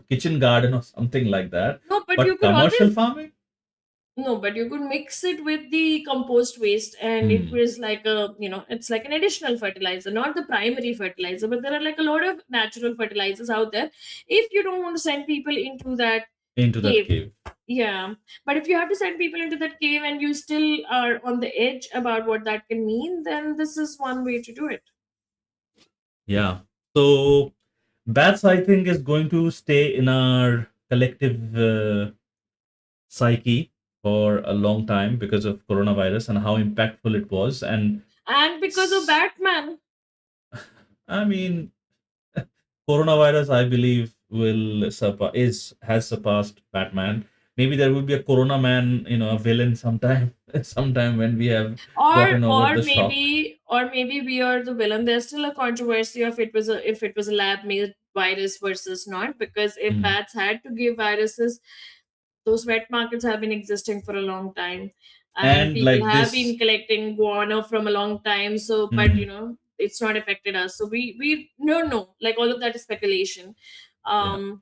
kitchen garden or something like that. no, but you But could commercial always, farming. no, but you could mix it with the compost waste, and it Hmm. was like a, it's like an additional fertilizer, not the primary fertilizer. But there are like a lot of natural fertilizers out there. If you don't want to send people into that Into that cave, cave. yeah. But if you have to send people into that cave and you still are on the edge about what that can mean, then this is one way to do it. Yeah. So bats, I think, is going to stay in our collective psyche for a long time because of coronavirus and how impactful it was. And And because of s- Batman. I mean, coronavirus, I believe, will has surpassed Batman. Maybe there will be a Corona Man, a villain sometime, sometime when we have or gotten over or the shock. maybe or maybe we are the villain. There's still a controversy of if it was a lab made virus versus not, because if Mm. bats had to give viruses, those wet markets have been existing for a long time, and And people like have been this. collecting guano from a long time. So, but Mhm. it's not affected us. So we don't know. Like, all of that is speculation. Yeah.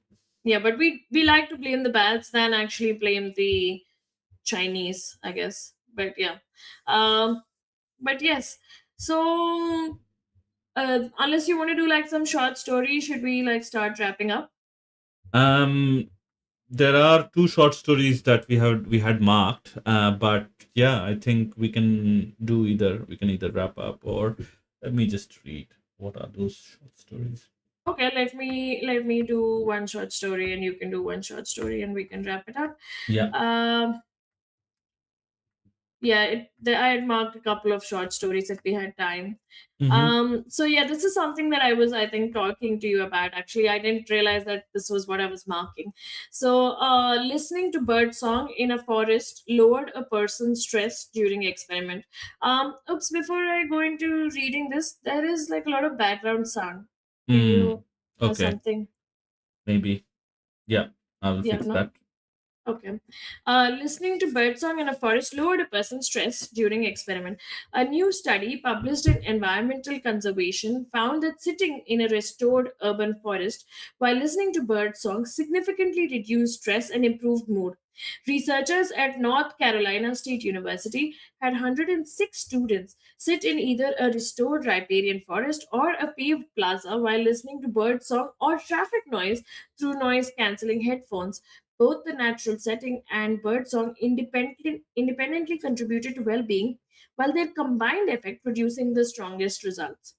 Yeah, but we like to blame the bats than actually blame the Chinese, I guess. But yeah. Um, but yes. So, unless you want to do like some short story, should we like start wrapping up? Um, there are two short stories that we had marked, but yeah, I think we can do either. We can either wrap up or let me just read. What are those short stories? Okay, let me do one short story, and you can do one short story, and we can wrap it up. Yeah. Um, yeah, I had marked a couple of short stories if we had time. Mm-hmm. So yeah, this is something that I think talking to you about. Actually, I didn't realize that this was what I was marking. So, listening to bird song in a forest lowered a person's stress during experiment. Oops, before I go into reading this, there is like a lot of background sound. Do Mm. you have Okay. something? Maybe. Yeah. I will Yeah, fix no. that. Okay. Listening to birdsong in a forest lowered a person's stress during experiment. A new study published in Environmental Conservation found that sitting in a restored urban forest while listening to birdsong significantly reduced stress and improved mood. Researchers at North Carolina State University had 106 students sit in either a restored riparian forest or a paved plaza while listening to birdsong or traffic noise through noise cancelling headphones. Both the natural setting and birdsong independently contributed to well being, while their combined effect producing the strongest results.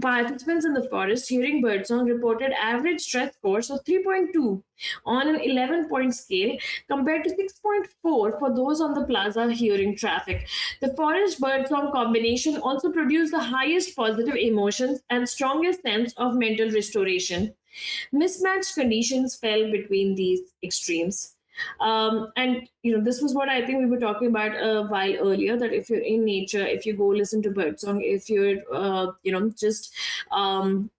Participants in the forest hearing birdsong reported average stress scores of 3.2 on an 11-point scale compared to 6.4 for those on the plaza hearing traffic. The forest birdsong combination also produced the highest positive emotions and strongest sense of mental restoration. Mismatched conditions fell between these extremes. And this was what I think we were talking about a while earlier, that if you're in nature, if you go listen to birdsong, if you're just um,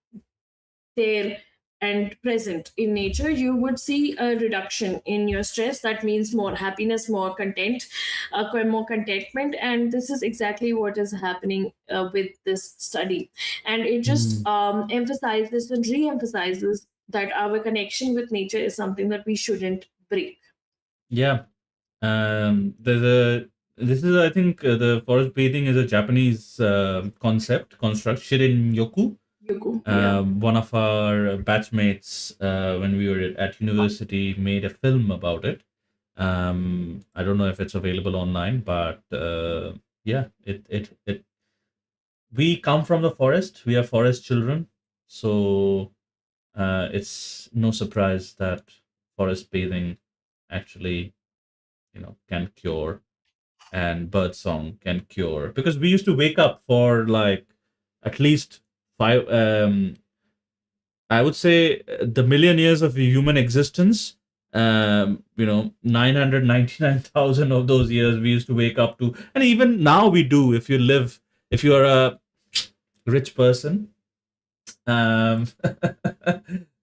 there and present in nature, you would see a reduction in your stress. That means more happiness, more content, more contentment. And this is exactly what is happening with this study. And it just Mm. emphasizes and re-emphasizes that our connection with nature is something that we shouldn't break. Yeah. There's a this is I think the forest bathing is a Japanese construct. Shirin Yoku. Yuko, yeah. One of our batchmates when we were at university made a film about it. I don't know if it's available online, but yeah, it we come from the forest. We are forest children, so it's no surprise that forest bathing actually can cure, and birdsong can cure, because we used to wake up for like at least five. I would say the million years of human existence. 999,000 of those years we used to wake up to, and even now we do. If you are a rich person, um,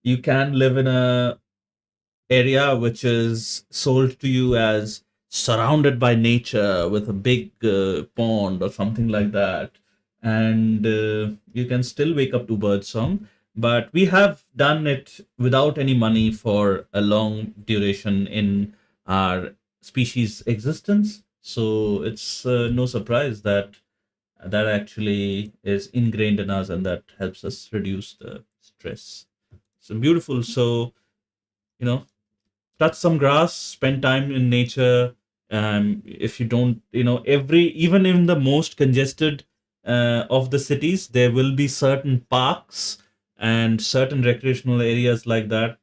you can live in a area which is sold to you as surrounded by nature with a big pond or something like that. and you can still wake up to bird song. But we have done it without any money for a long duration in our species existence, so it's no surprise that that actually is ingrained in us, and that helps us reduce the stress. So beautiful. So, you know, touch some grass, spend time in nature. If you don't, every, even in the most congested of the cities, there will be certain parks and certain recreational areas like that.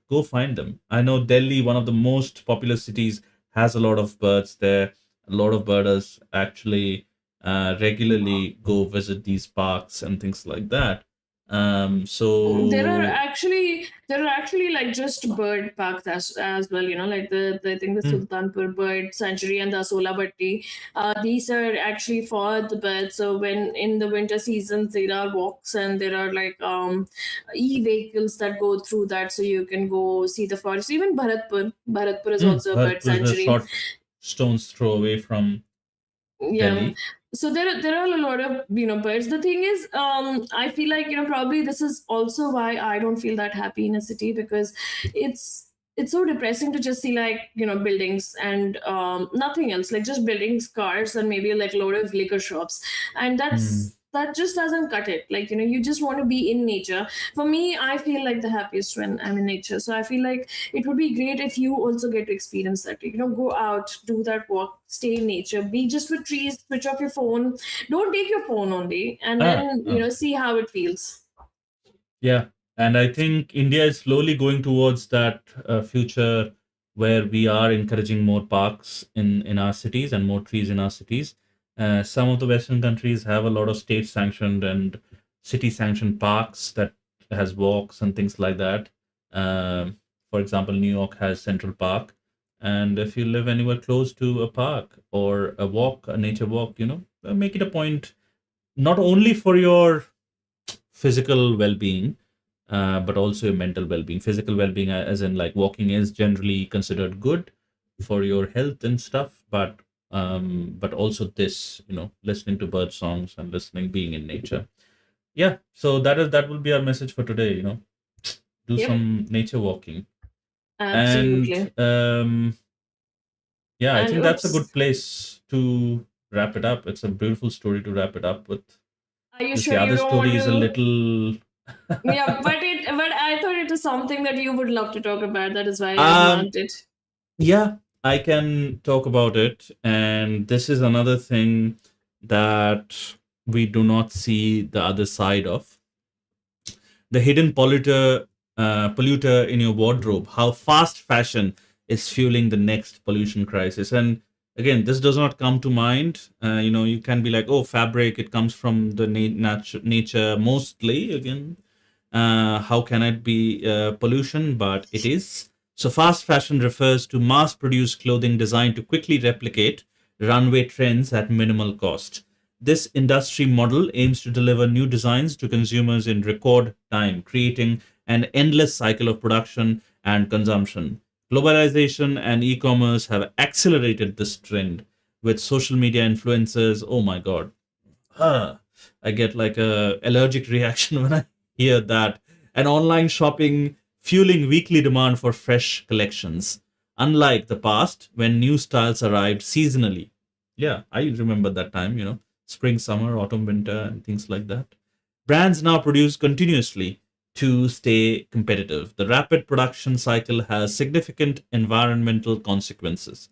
Go find them. I know Delhi, one of the most popular cities, has a lot of birds there. A lot of birders actually regularly go visit these parks and things like that. So, There are actually like just bird parks as well, like the I think the hmm, Sultanpur Bird Sanctuary and the Asola Bhatti. These are actually for the birds. So when in the winter seasons there are walks and there are like e-vehicles that go through that, so you can go see the forest. Even Bharatpur is also a bird Bharatpur is a sanctuary. short stone's throw away from Yeah, Delhi. so there are a lot of birds. The thing is, I feel like probably this is also why I don't feel that happy in a city, because it's so depressing to just see like buildings and nothing else, like just buildings, cars, and maybe like a lot of liquor shops, and Hmm. that just doesn't cut it. Like you just want to be in nature. For me, I feel like the happiest when I'm in nature. So I feel like it would be great if you also get to experience that. Go out, do that walk, stay in nature, be just with trees, switch off your phone, don't take your phone only, and Ah, then ah. see how it feels. Yeah, and I think India is slowly going towards that future where we are encouraging more parks in our cities and more trees in our cities. Some of the Western countries have a lot of state sanctioned and city sanctioned parks that has walks and things like that. For example, New York has Central Park, and if you live anywhere close to a park or a walk, a nature walk, make it a point not only for your physical well-being, but also your mental well-being. Physical well-being, as in like walking, is generally considered good for your health and stuff, but also this, listening to bird songs and listening, being in nature. Yeah, so that will be our message for today. Do Yep, some nature walking, and absolutely. yeah, I And think that's a oops, good place to wrap it up. It's a beautiful story to wrap it up with, are you because the sure you other don't want story is a to? little. Yeah, but I thought it was something that you would love to talk about. That is why I um marked it. Yeah, I can talk about it. And this is another thing that we do not see the other side of, the hidden polluter in your wardrobe, how fast fashion is fueling the next pollution crisis. And again, this does not come to mind. You can be like, oh, fabric, it comes from the nature mostly. Again, how can it be pollution? But it is. So, fast fashion refers to mass produced clothing designed to quickly replicate runway trends at minimal cost. This industry model aims to deliver new designs to consumers in record time, creating an endless cycle of production and consumption. Globalization and e commerce have accelerated this trend with social media influencers. Oh my God, huh, I get like a allergic reaction when I hear that. And online shopping fueling weekly demand for fresh collections. Unlike the past, when new styles arrived seasonally. Yeah, I remember that time, spring, summer, autumn, winter, and things like that. Brands now produce continuously to stay competitive. The rapid production cycle has significant environmental consequences.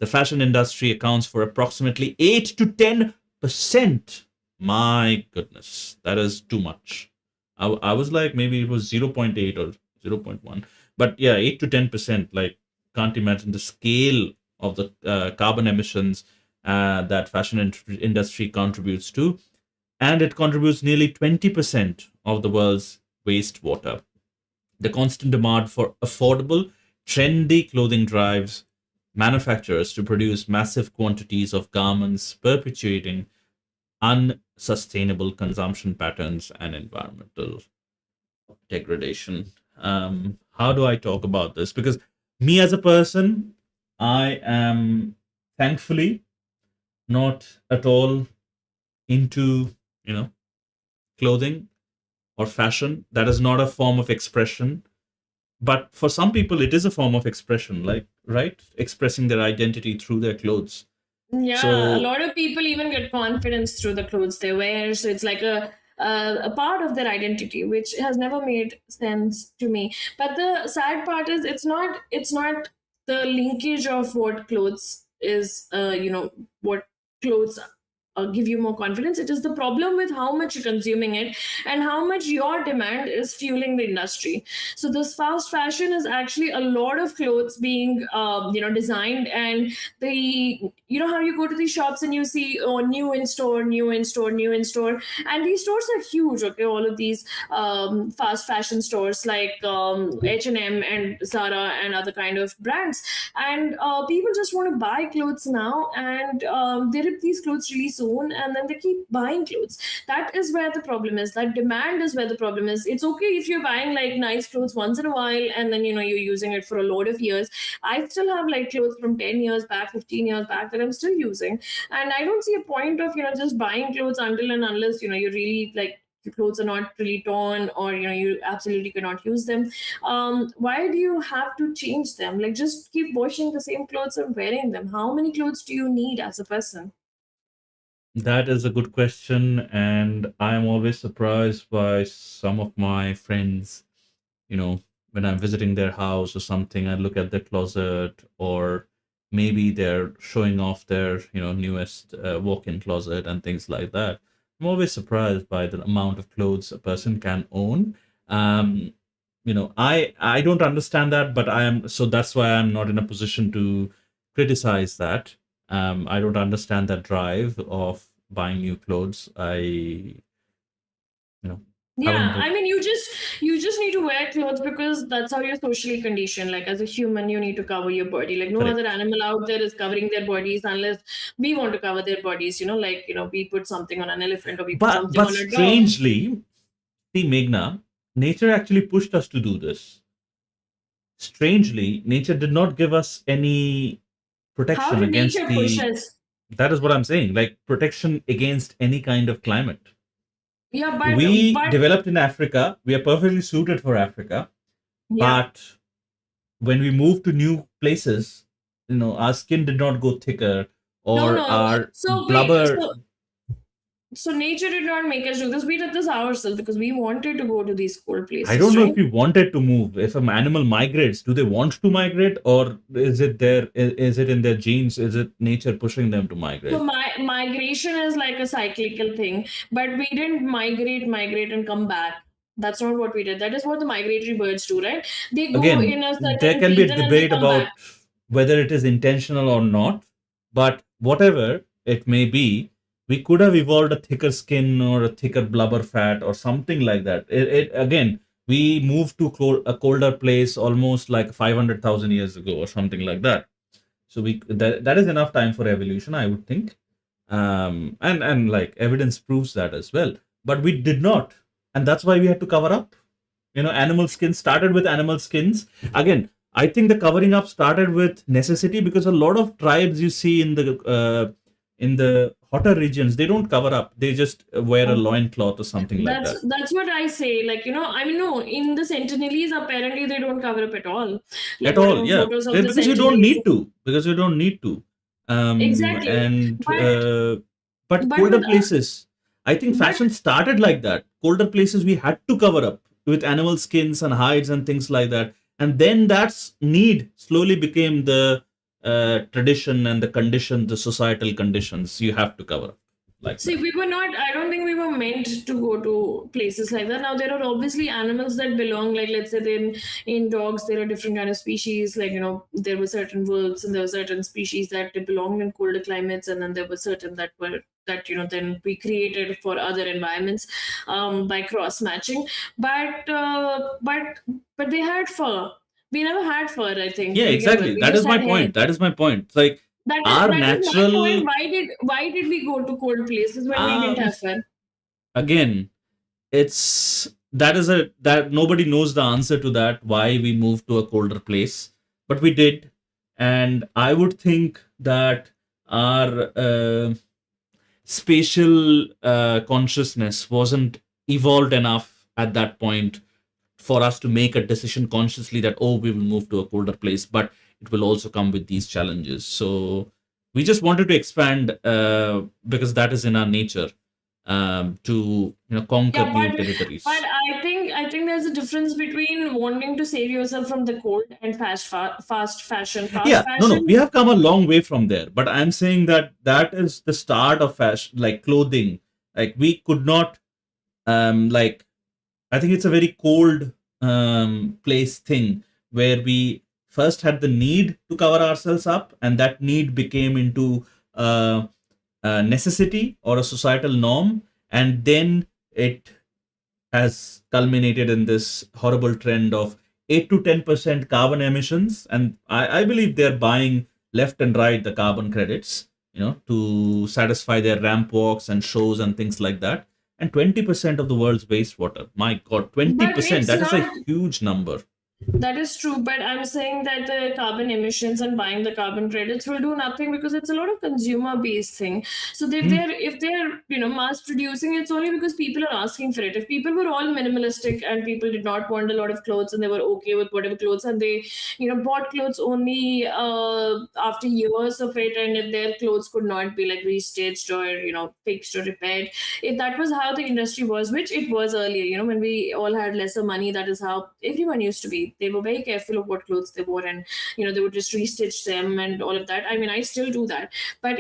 The fashion industry accounts for approximately 8 to 10%. My goodness, that is too much. I was like, maybe it was zero point 0.8 or zero point 0.1. But yeah, 8 to 10%. Like, can't imagine the scale of the carbon emissions that fashion industry contributes to. And it contributes nearly 20% of the world's wastewater. The constant demand for affordable, trendy clothing drives manufacturers to produce massive quantities of garments, perpetuating unsustainable consumption patterns and environmental degradation. How do I talk about this? Because me as a person, I am thankfully not at all into. you know, clothing or fashion. That is not a form of expression. But for some people, it is a form of expression, like, right? Expressing their identity through their clothes. Yeah, a So lot of people even get confidence through the clothes they wear. So it's like a part of their identity, which has never made sense to me. But the sad part is it's not the linkage of what clothes is. What clothes give you more confidence. It is the problem with how much you're consuming it and how much your demand is fueling the industry. So this fast fashion is actually a lot of clothes being designed, and the how you go to these shops and you see, oh, new in store, new in store, new in store, and these stores are huge. Okay, all of these fast fashion stores like H&M and Zara and other kind of brands, and people just want to buy clothes now, and they rip these clothes really soon, and then they keep buying clothes. That is where the problem is. That demand is where the problem is. It's okay if you're buying like nice clothes once in a while, and then you're using it for a load of years. I still have like clothes from 10 years back, 15 years back that I'm still using. And I don't see a point of, just buying clothes until and unless, you really like your clothes are not really torn, or, you absolutely cannot use them. Why do you have to change them? Like, just keep washing the same clothes and wearing them. How many clothes do you need as a person? that is a good question, and I am always surprised by some of my friends. When I'm visiting their house or something, I look at their closet, or maybe they're showing off their newest walk-in closet and things like that. I'm always surprised by the amount of clothes a person can own. Um, I don't understand that, but I am so that's why I'm not in a position to criticize that. I don't understand that drive of buying new clothes. I Yeah, haven't. I mean, you just need to wear clothes because that's how you're socially conditioned. Like, as a human, you need to cover your body. Like, no other Correct. animal out there is covering their bodies unless we want to cover their bodies. Like, we put something on an elephant or we put But something but on a dog. strangely, see, Meghna, nature actually pushed us to do this. Strangely, nature did not give us any How protection did against nature push the. us? That is what I'm saying, like protection against any kind of climate. Yeah, We but developed in Africa. We are perfectly suited for Africa. yeah. But when we moved to new places, our skin did not go thicker, No, or no. our So wait, blubber. so nature did not make us do this. We did this ourselves because we wanted to go to these cold I places, don't know right? if we wanted to move. If an animal migrates, do they want to migrate, or is it there? Is it in their genes? Is it nature pushing them to So migrate? migration is like a cyclical thing, but we didn't migrate, and come back. That's not what we did. That is what the migratory birds do, right? They go Again, in a there certain can be a season and they debate come back. about whether it is intentional or not, but whatever it may be, we could have evolved a thicker skin or a thicker blubber fat or something like that. It again, we moved to a colder place almost like 500,000 years ago or something like that. So that is enough time for evolution, I would think. And like evidence proves that as well. But we did not, and that's why we had to cover up. Animal skins started with animal skins. Again, I think the covering up started with necessity, because a lot of tribes you see in the hotter regions, they don't cover up. They just wear a loincloth or something like That's that. that's what I say. Like, I mean, no, in the Sentinelese, apparently they don't cover up at all. Like, At all, whatever yeah. photos of the Because you don't Sentinelese. need to. Because you don't need to. Exactly. And But but but colder with places, I think but fashion started like that. Colder places, we had to cover up with animal skins and hides and things like that. And then that's need slowly became the tradition and the condition, the societal conditions. You have to cover up like See, that. we were not, I don't think we were meant to go to places like that. Now, there are obviously animals that belong, like, let's say, in dogs, there are different kind of species. Like, there were certain wolves and there were certain species that belonged in colder climates. And then there were certain then we created for other environments by cross matching. But they had fur. We never had fur, I think, Yeah, to begin with. exactly. We That just is my had hair. point. That is my point. It's like That is our that is my point. natural. Why did we go to cold places when we didn't um have fur? Again, it's that is a that nobody knows the answer to that, why we moved to a colder place, but we did. And I would think that our spatial consciousness wasn't evolved enough at that point for us to make a decision consciously that, oh, we will move to a colder place, but it will also come with these challenges. So we just wanted to expand, because that is in our nature, to conquer Yeah, new but territories. I think there's a difference between wanting to save yourself from the cold and fast fashion. Fast Yeah, no, we fashion. have come a long way from there, but I'm saying that that is the start of fashion, like clothing. Like we could not, like, I think it's a very cold place thing where we first had the need to cover ourselves up, and that need became into a necessity or a societal norm, and then it has culminated in this horrible trend of 8 to 10% carbon emissions. And I believe they're buying left and right the carbon credits, to satisfy their ramp walks and shows and things like that. And 20% of the world's wastewater. My God, But 20%. it's That is a not. huge number. That is true, but I'm saying that the carbon emissions and buying the carbon credits will do nothing because it's a lot of consumer-based thing. So Mm, if they're mass producing, it's only because people are asking for it. If people were all minimalistic and people did not want a lot of clothes and they were okay with whatever clothes and they bought clothes only after years of it, and if their clothes could not be like restitched or fixed or repaired, if that was how the industry was, which it was earlier, when we all had lesser money, that is how everyone used to be. They were very careful of what clothes they wore, and they would just restitch them and all of that. I mean, I still do that. But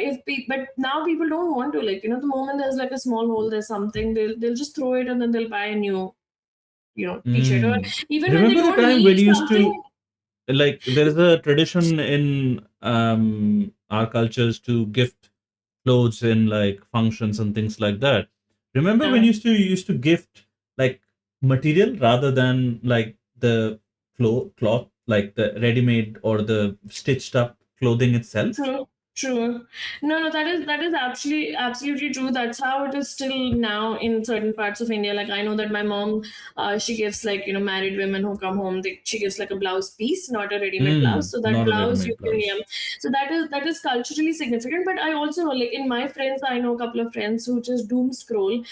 but now people don't want to, like, the moment there's like a small hole, there's something, they'll just throw it and then they'll buy a new t-shirt. Or mm. even when they Remember the don't time need when you used to, something. like, there is a tradition in our cultures to gift clothes in like functions and things like that. Remember when uh, you used to gift like material rather than like the cloth, like the ready-made or the stitched up clothing itself? True, true. No, no, that is absolutely true. That's how it is still now in certain parts of India. Like I know that my mom, she gives, like, married women who come home. She gives like a blouse piece, not a ready-made blouse. So that Not a blouse you ready-made can, yeah. blouse. So that is culturally significant. But I also know, like, in my friends, I know a couple of friends who just doom scroll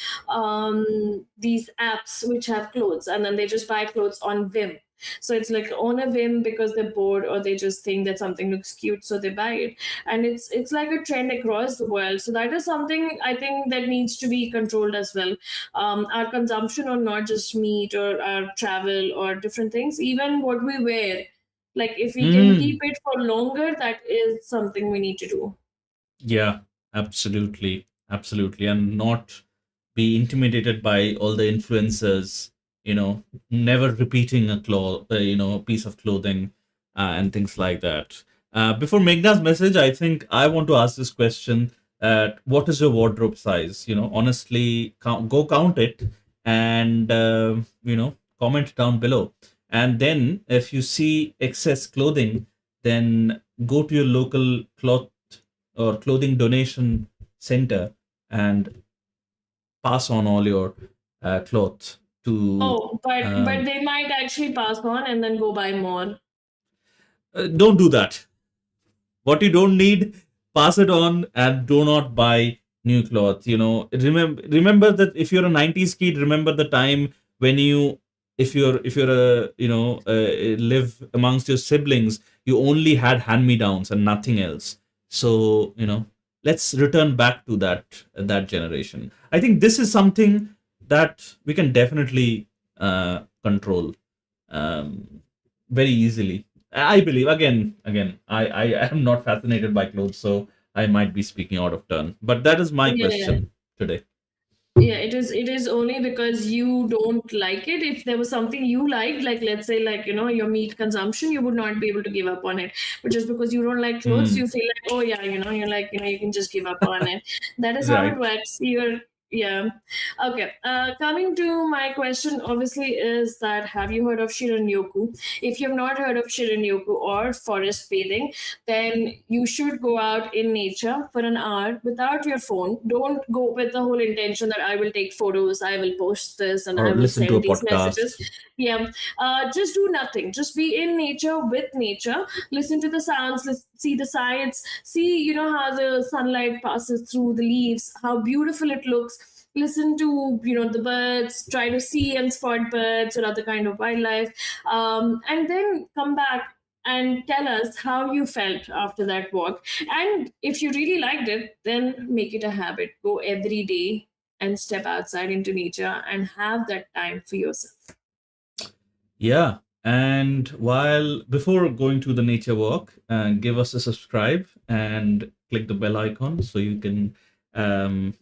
these apps which have clothes, and then they just buy clothes on whim. So it's like on a whim because they're bored or they just think that something looks cute, so they buy it. And it's like a trend across the world. So that is something I think that needs to be controlled as well. Our consumption on not just meat or our travel or different things, even what we wear. Like if we can keep Mm. it for longer, that is something we need to do. Yeah, absolutely. Absolutely. And not be intimidated by all the influencers, never repeating a piece of clothing, and things like that. Before Meghna's message, I think I want to ask this question: what is your wardrobe size? Honestly, go count it, and comment down below. And then, if you see excess clothing, then go to your local cloth or clothing donation center and pass on all your clothes to. Oh, but Um, they might actually pass on and then go buy more. don't do that. What you don't need, pass it on, and do not buy new clothes. Remember that if you're a 90s kid, remember the time when if you're a live amongst your siblings, you only had hand me downs and nothing else. So let's return back to that generation. I think this is something that we can definitely control, um, very easily. I believe, again, I am not fascinated by clothes, so I might be speaking out of turn. But that is my Yeah, yeah. question today. Yeah, it is only because you don't like it. If there was something you liked, like let's say, like, your meat consumption, you would not be able to give up on it. But just because you don't like clothes, Hmm. you feel like, oh yeah, you're like, you can just give up on it. That is how it Right. works. You're Yeah. Okay. Coming to my question, obviously, is that have you heard of Shirin-yoku? If you've not heard of Shirin-yoku or forest bathing, then you should go out in nature for an hour without your phone. Don't go with the whole intention that I will take photos, I will post this, and I Or will listen to a send these messages. podcast. Yeah. Just do nothing. Just be in nature with nature. Listen to the sounds. See the sights. See, how the sunlight passes through the leaves, how beautiful it looks. Listen to, the birds. Try to see and spot birds or other kind of wildlife, and then come back and tell us how you felt after that walk. And if you really liked it, then make it a habit. Go every day and step outside into nature and have that time for yourself. Yeah. And while before going to the nature walk, give us a subscribe and click the bell icon so you can um,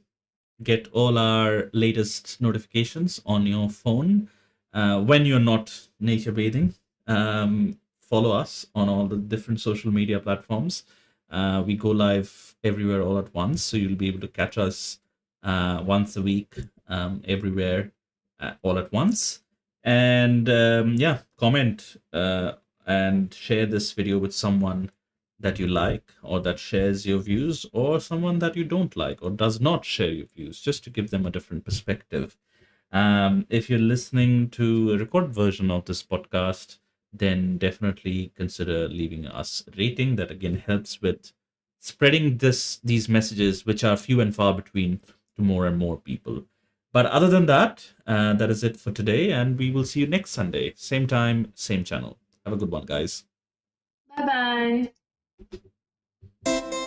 get all our latest notifications on your phone when you're not nature bathing. Follow us on all the different social media platforms. We go live everywhere all at once, so you'll be able to catch us once a week, everywhere, all at once. And yeah, comment and share this video with someone that you like or that shares your views, or someone that you don't like or does not share your views, just to give them a different perspective. If you're listening to a record version of this podcast, then definitely consider leaving us a rating. That again helps with spreading these messages, which are few and far between, to more and more people. But other than that, that is it for today, and we will see you next Sunday, same time, same channel. Have a good one, guys. Bye bye.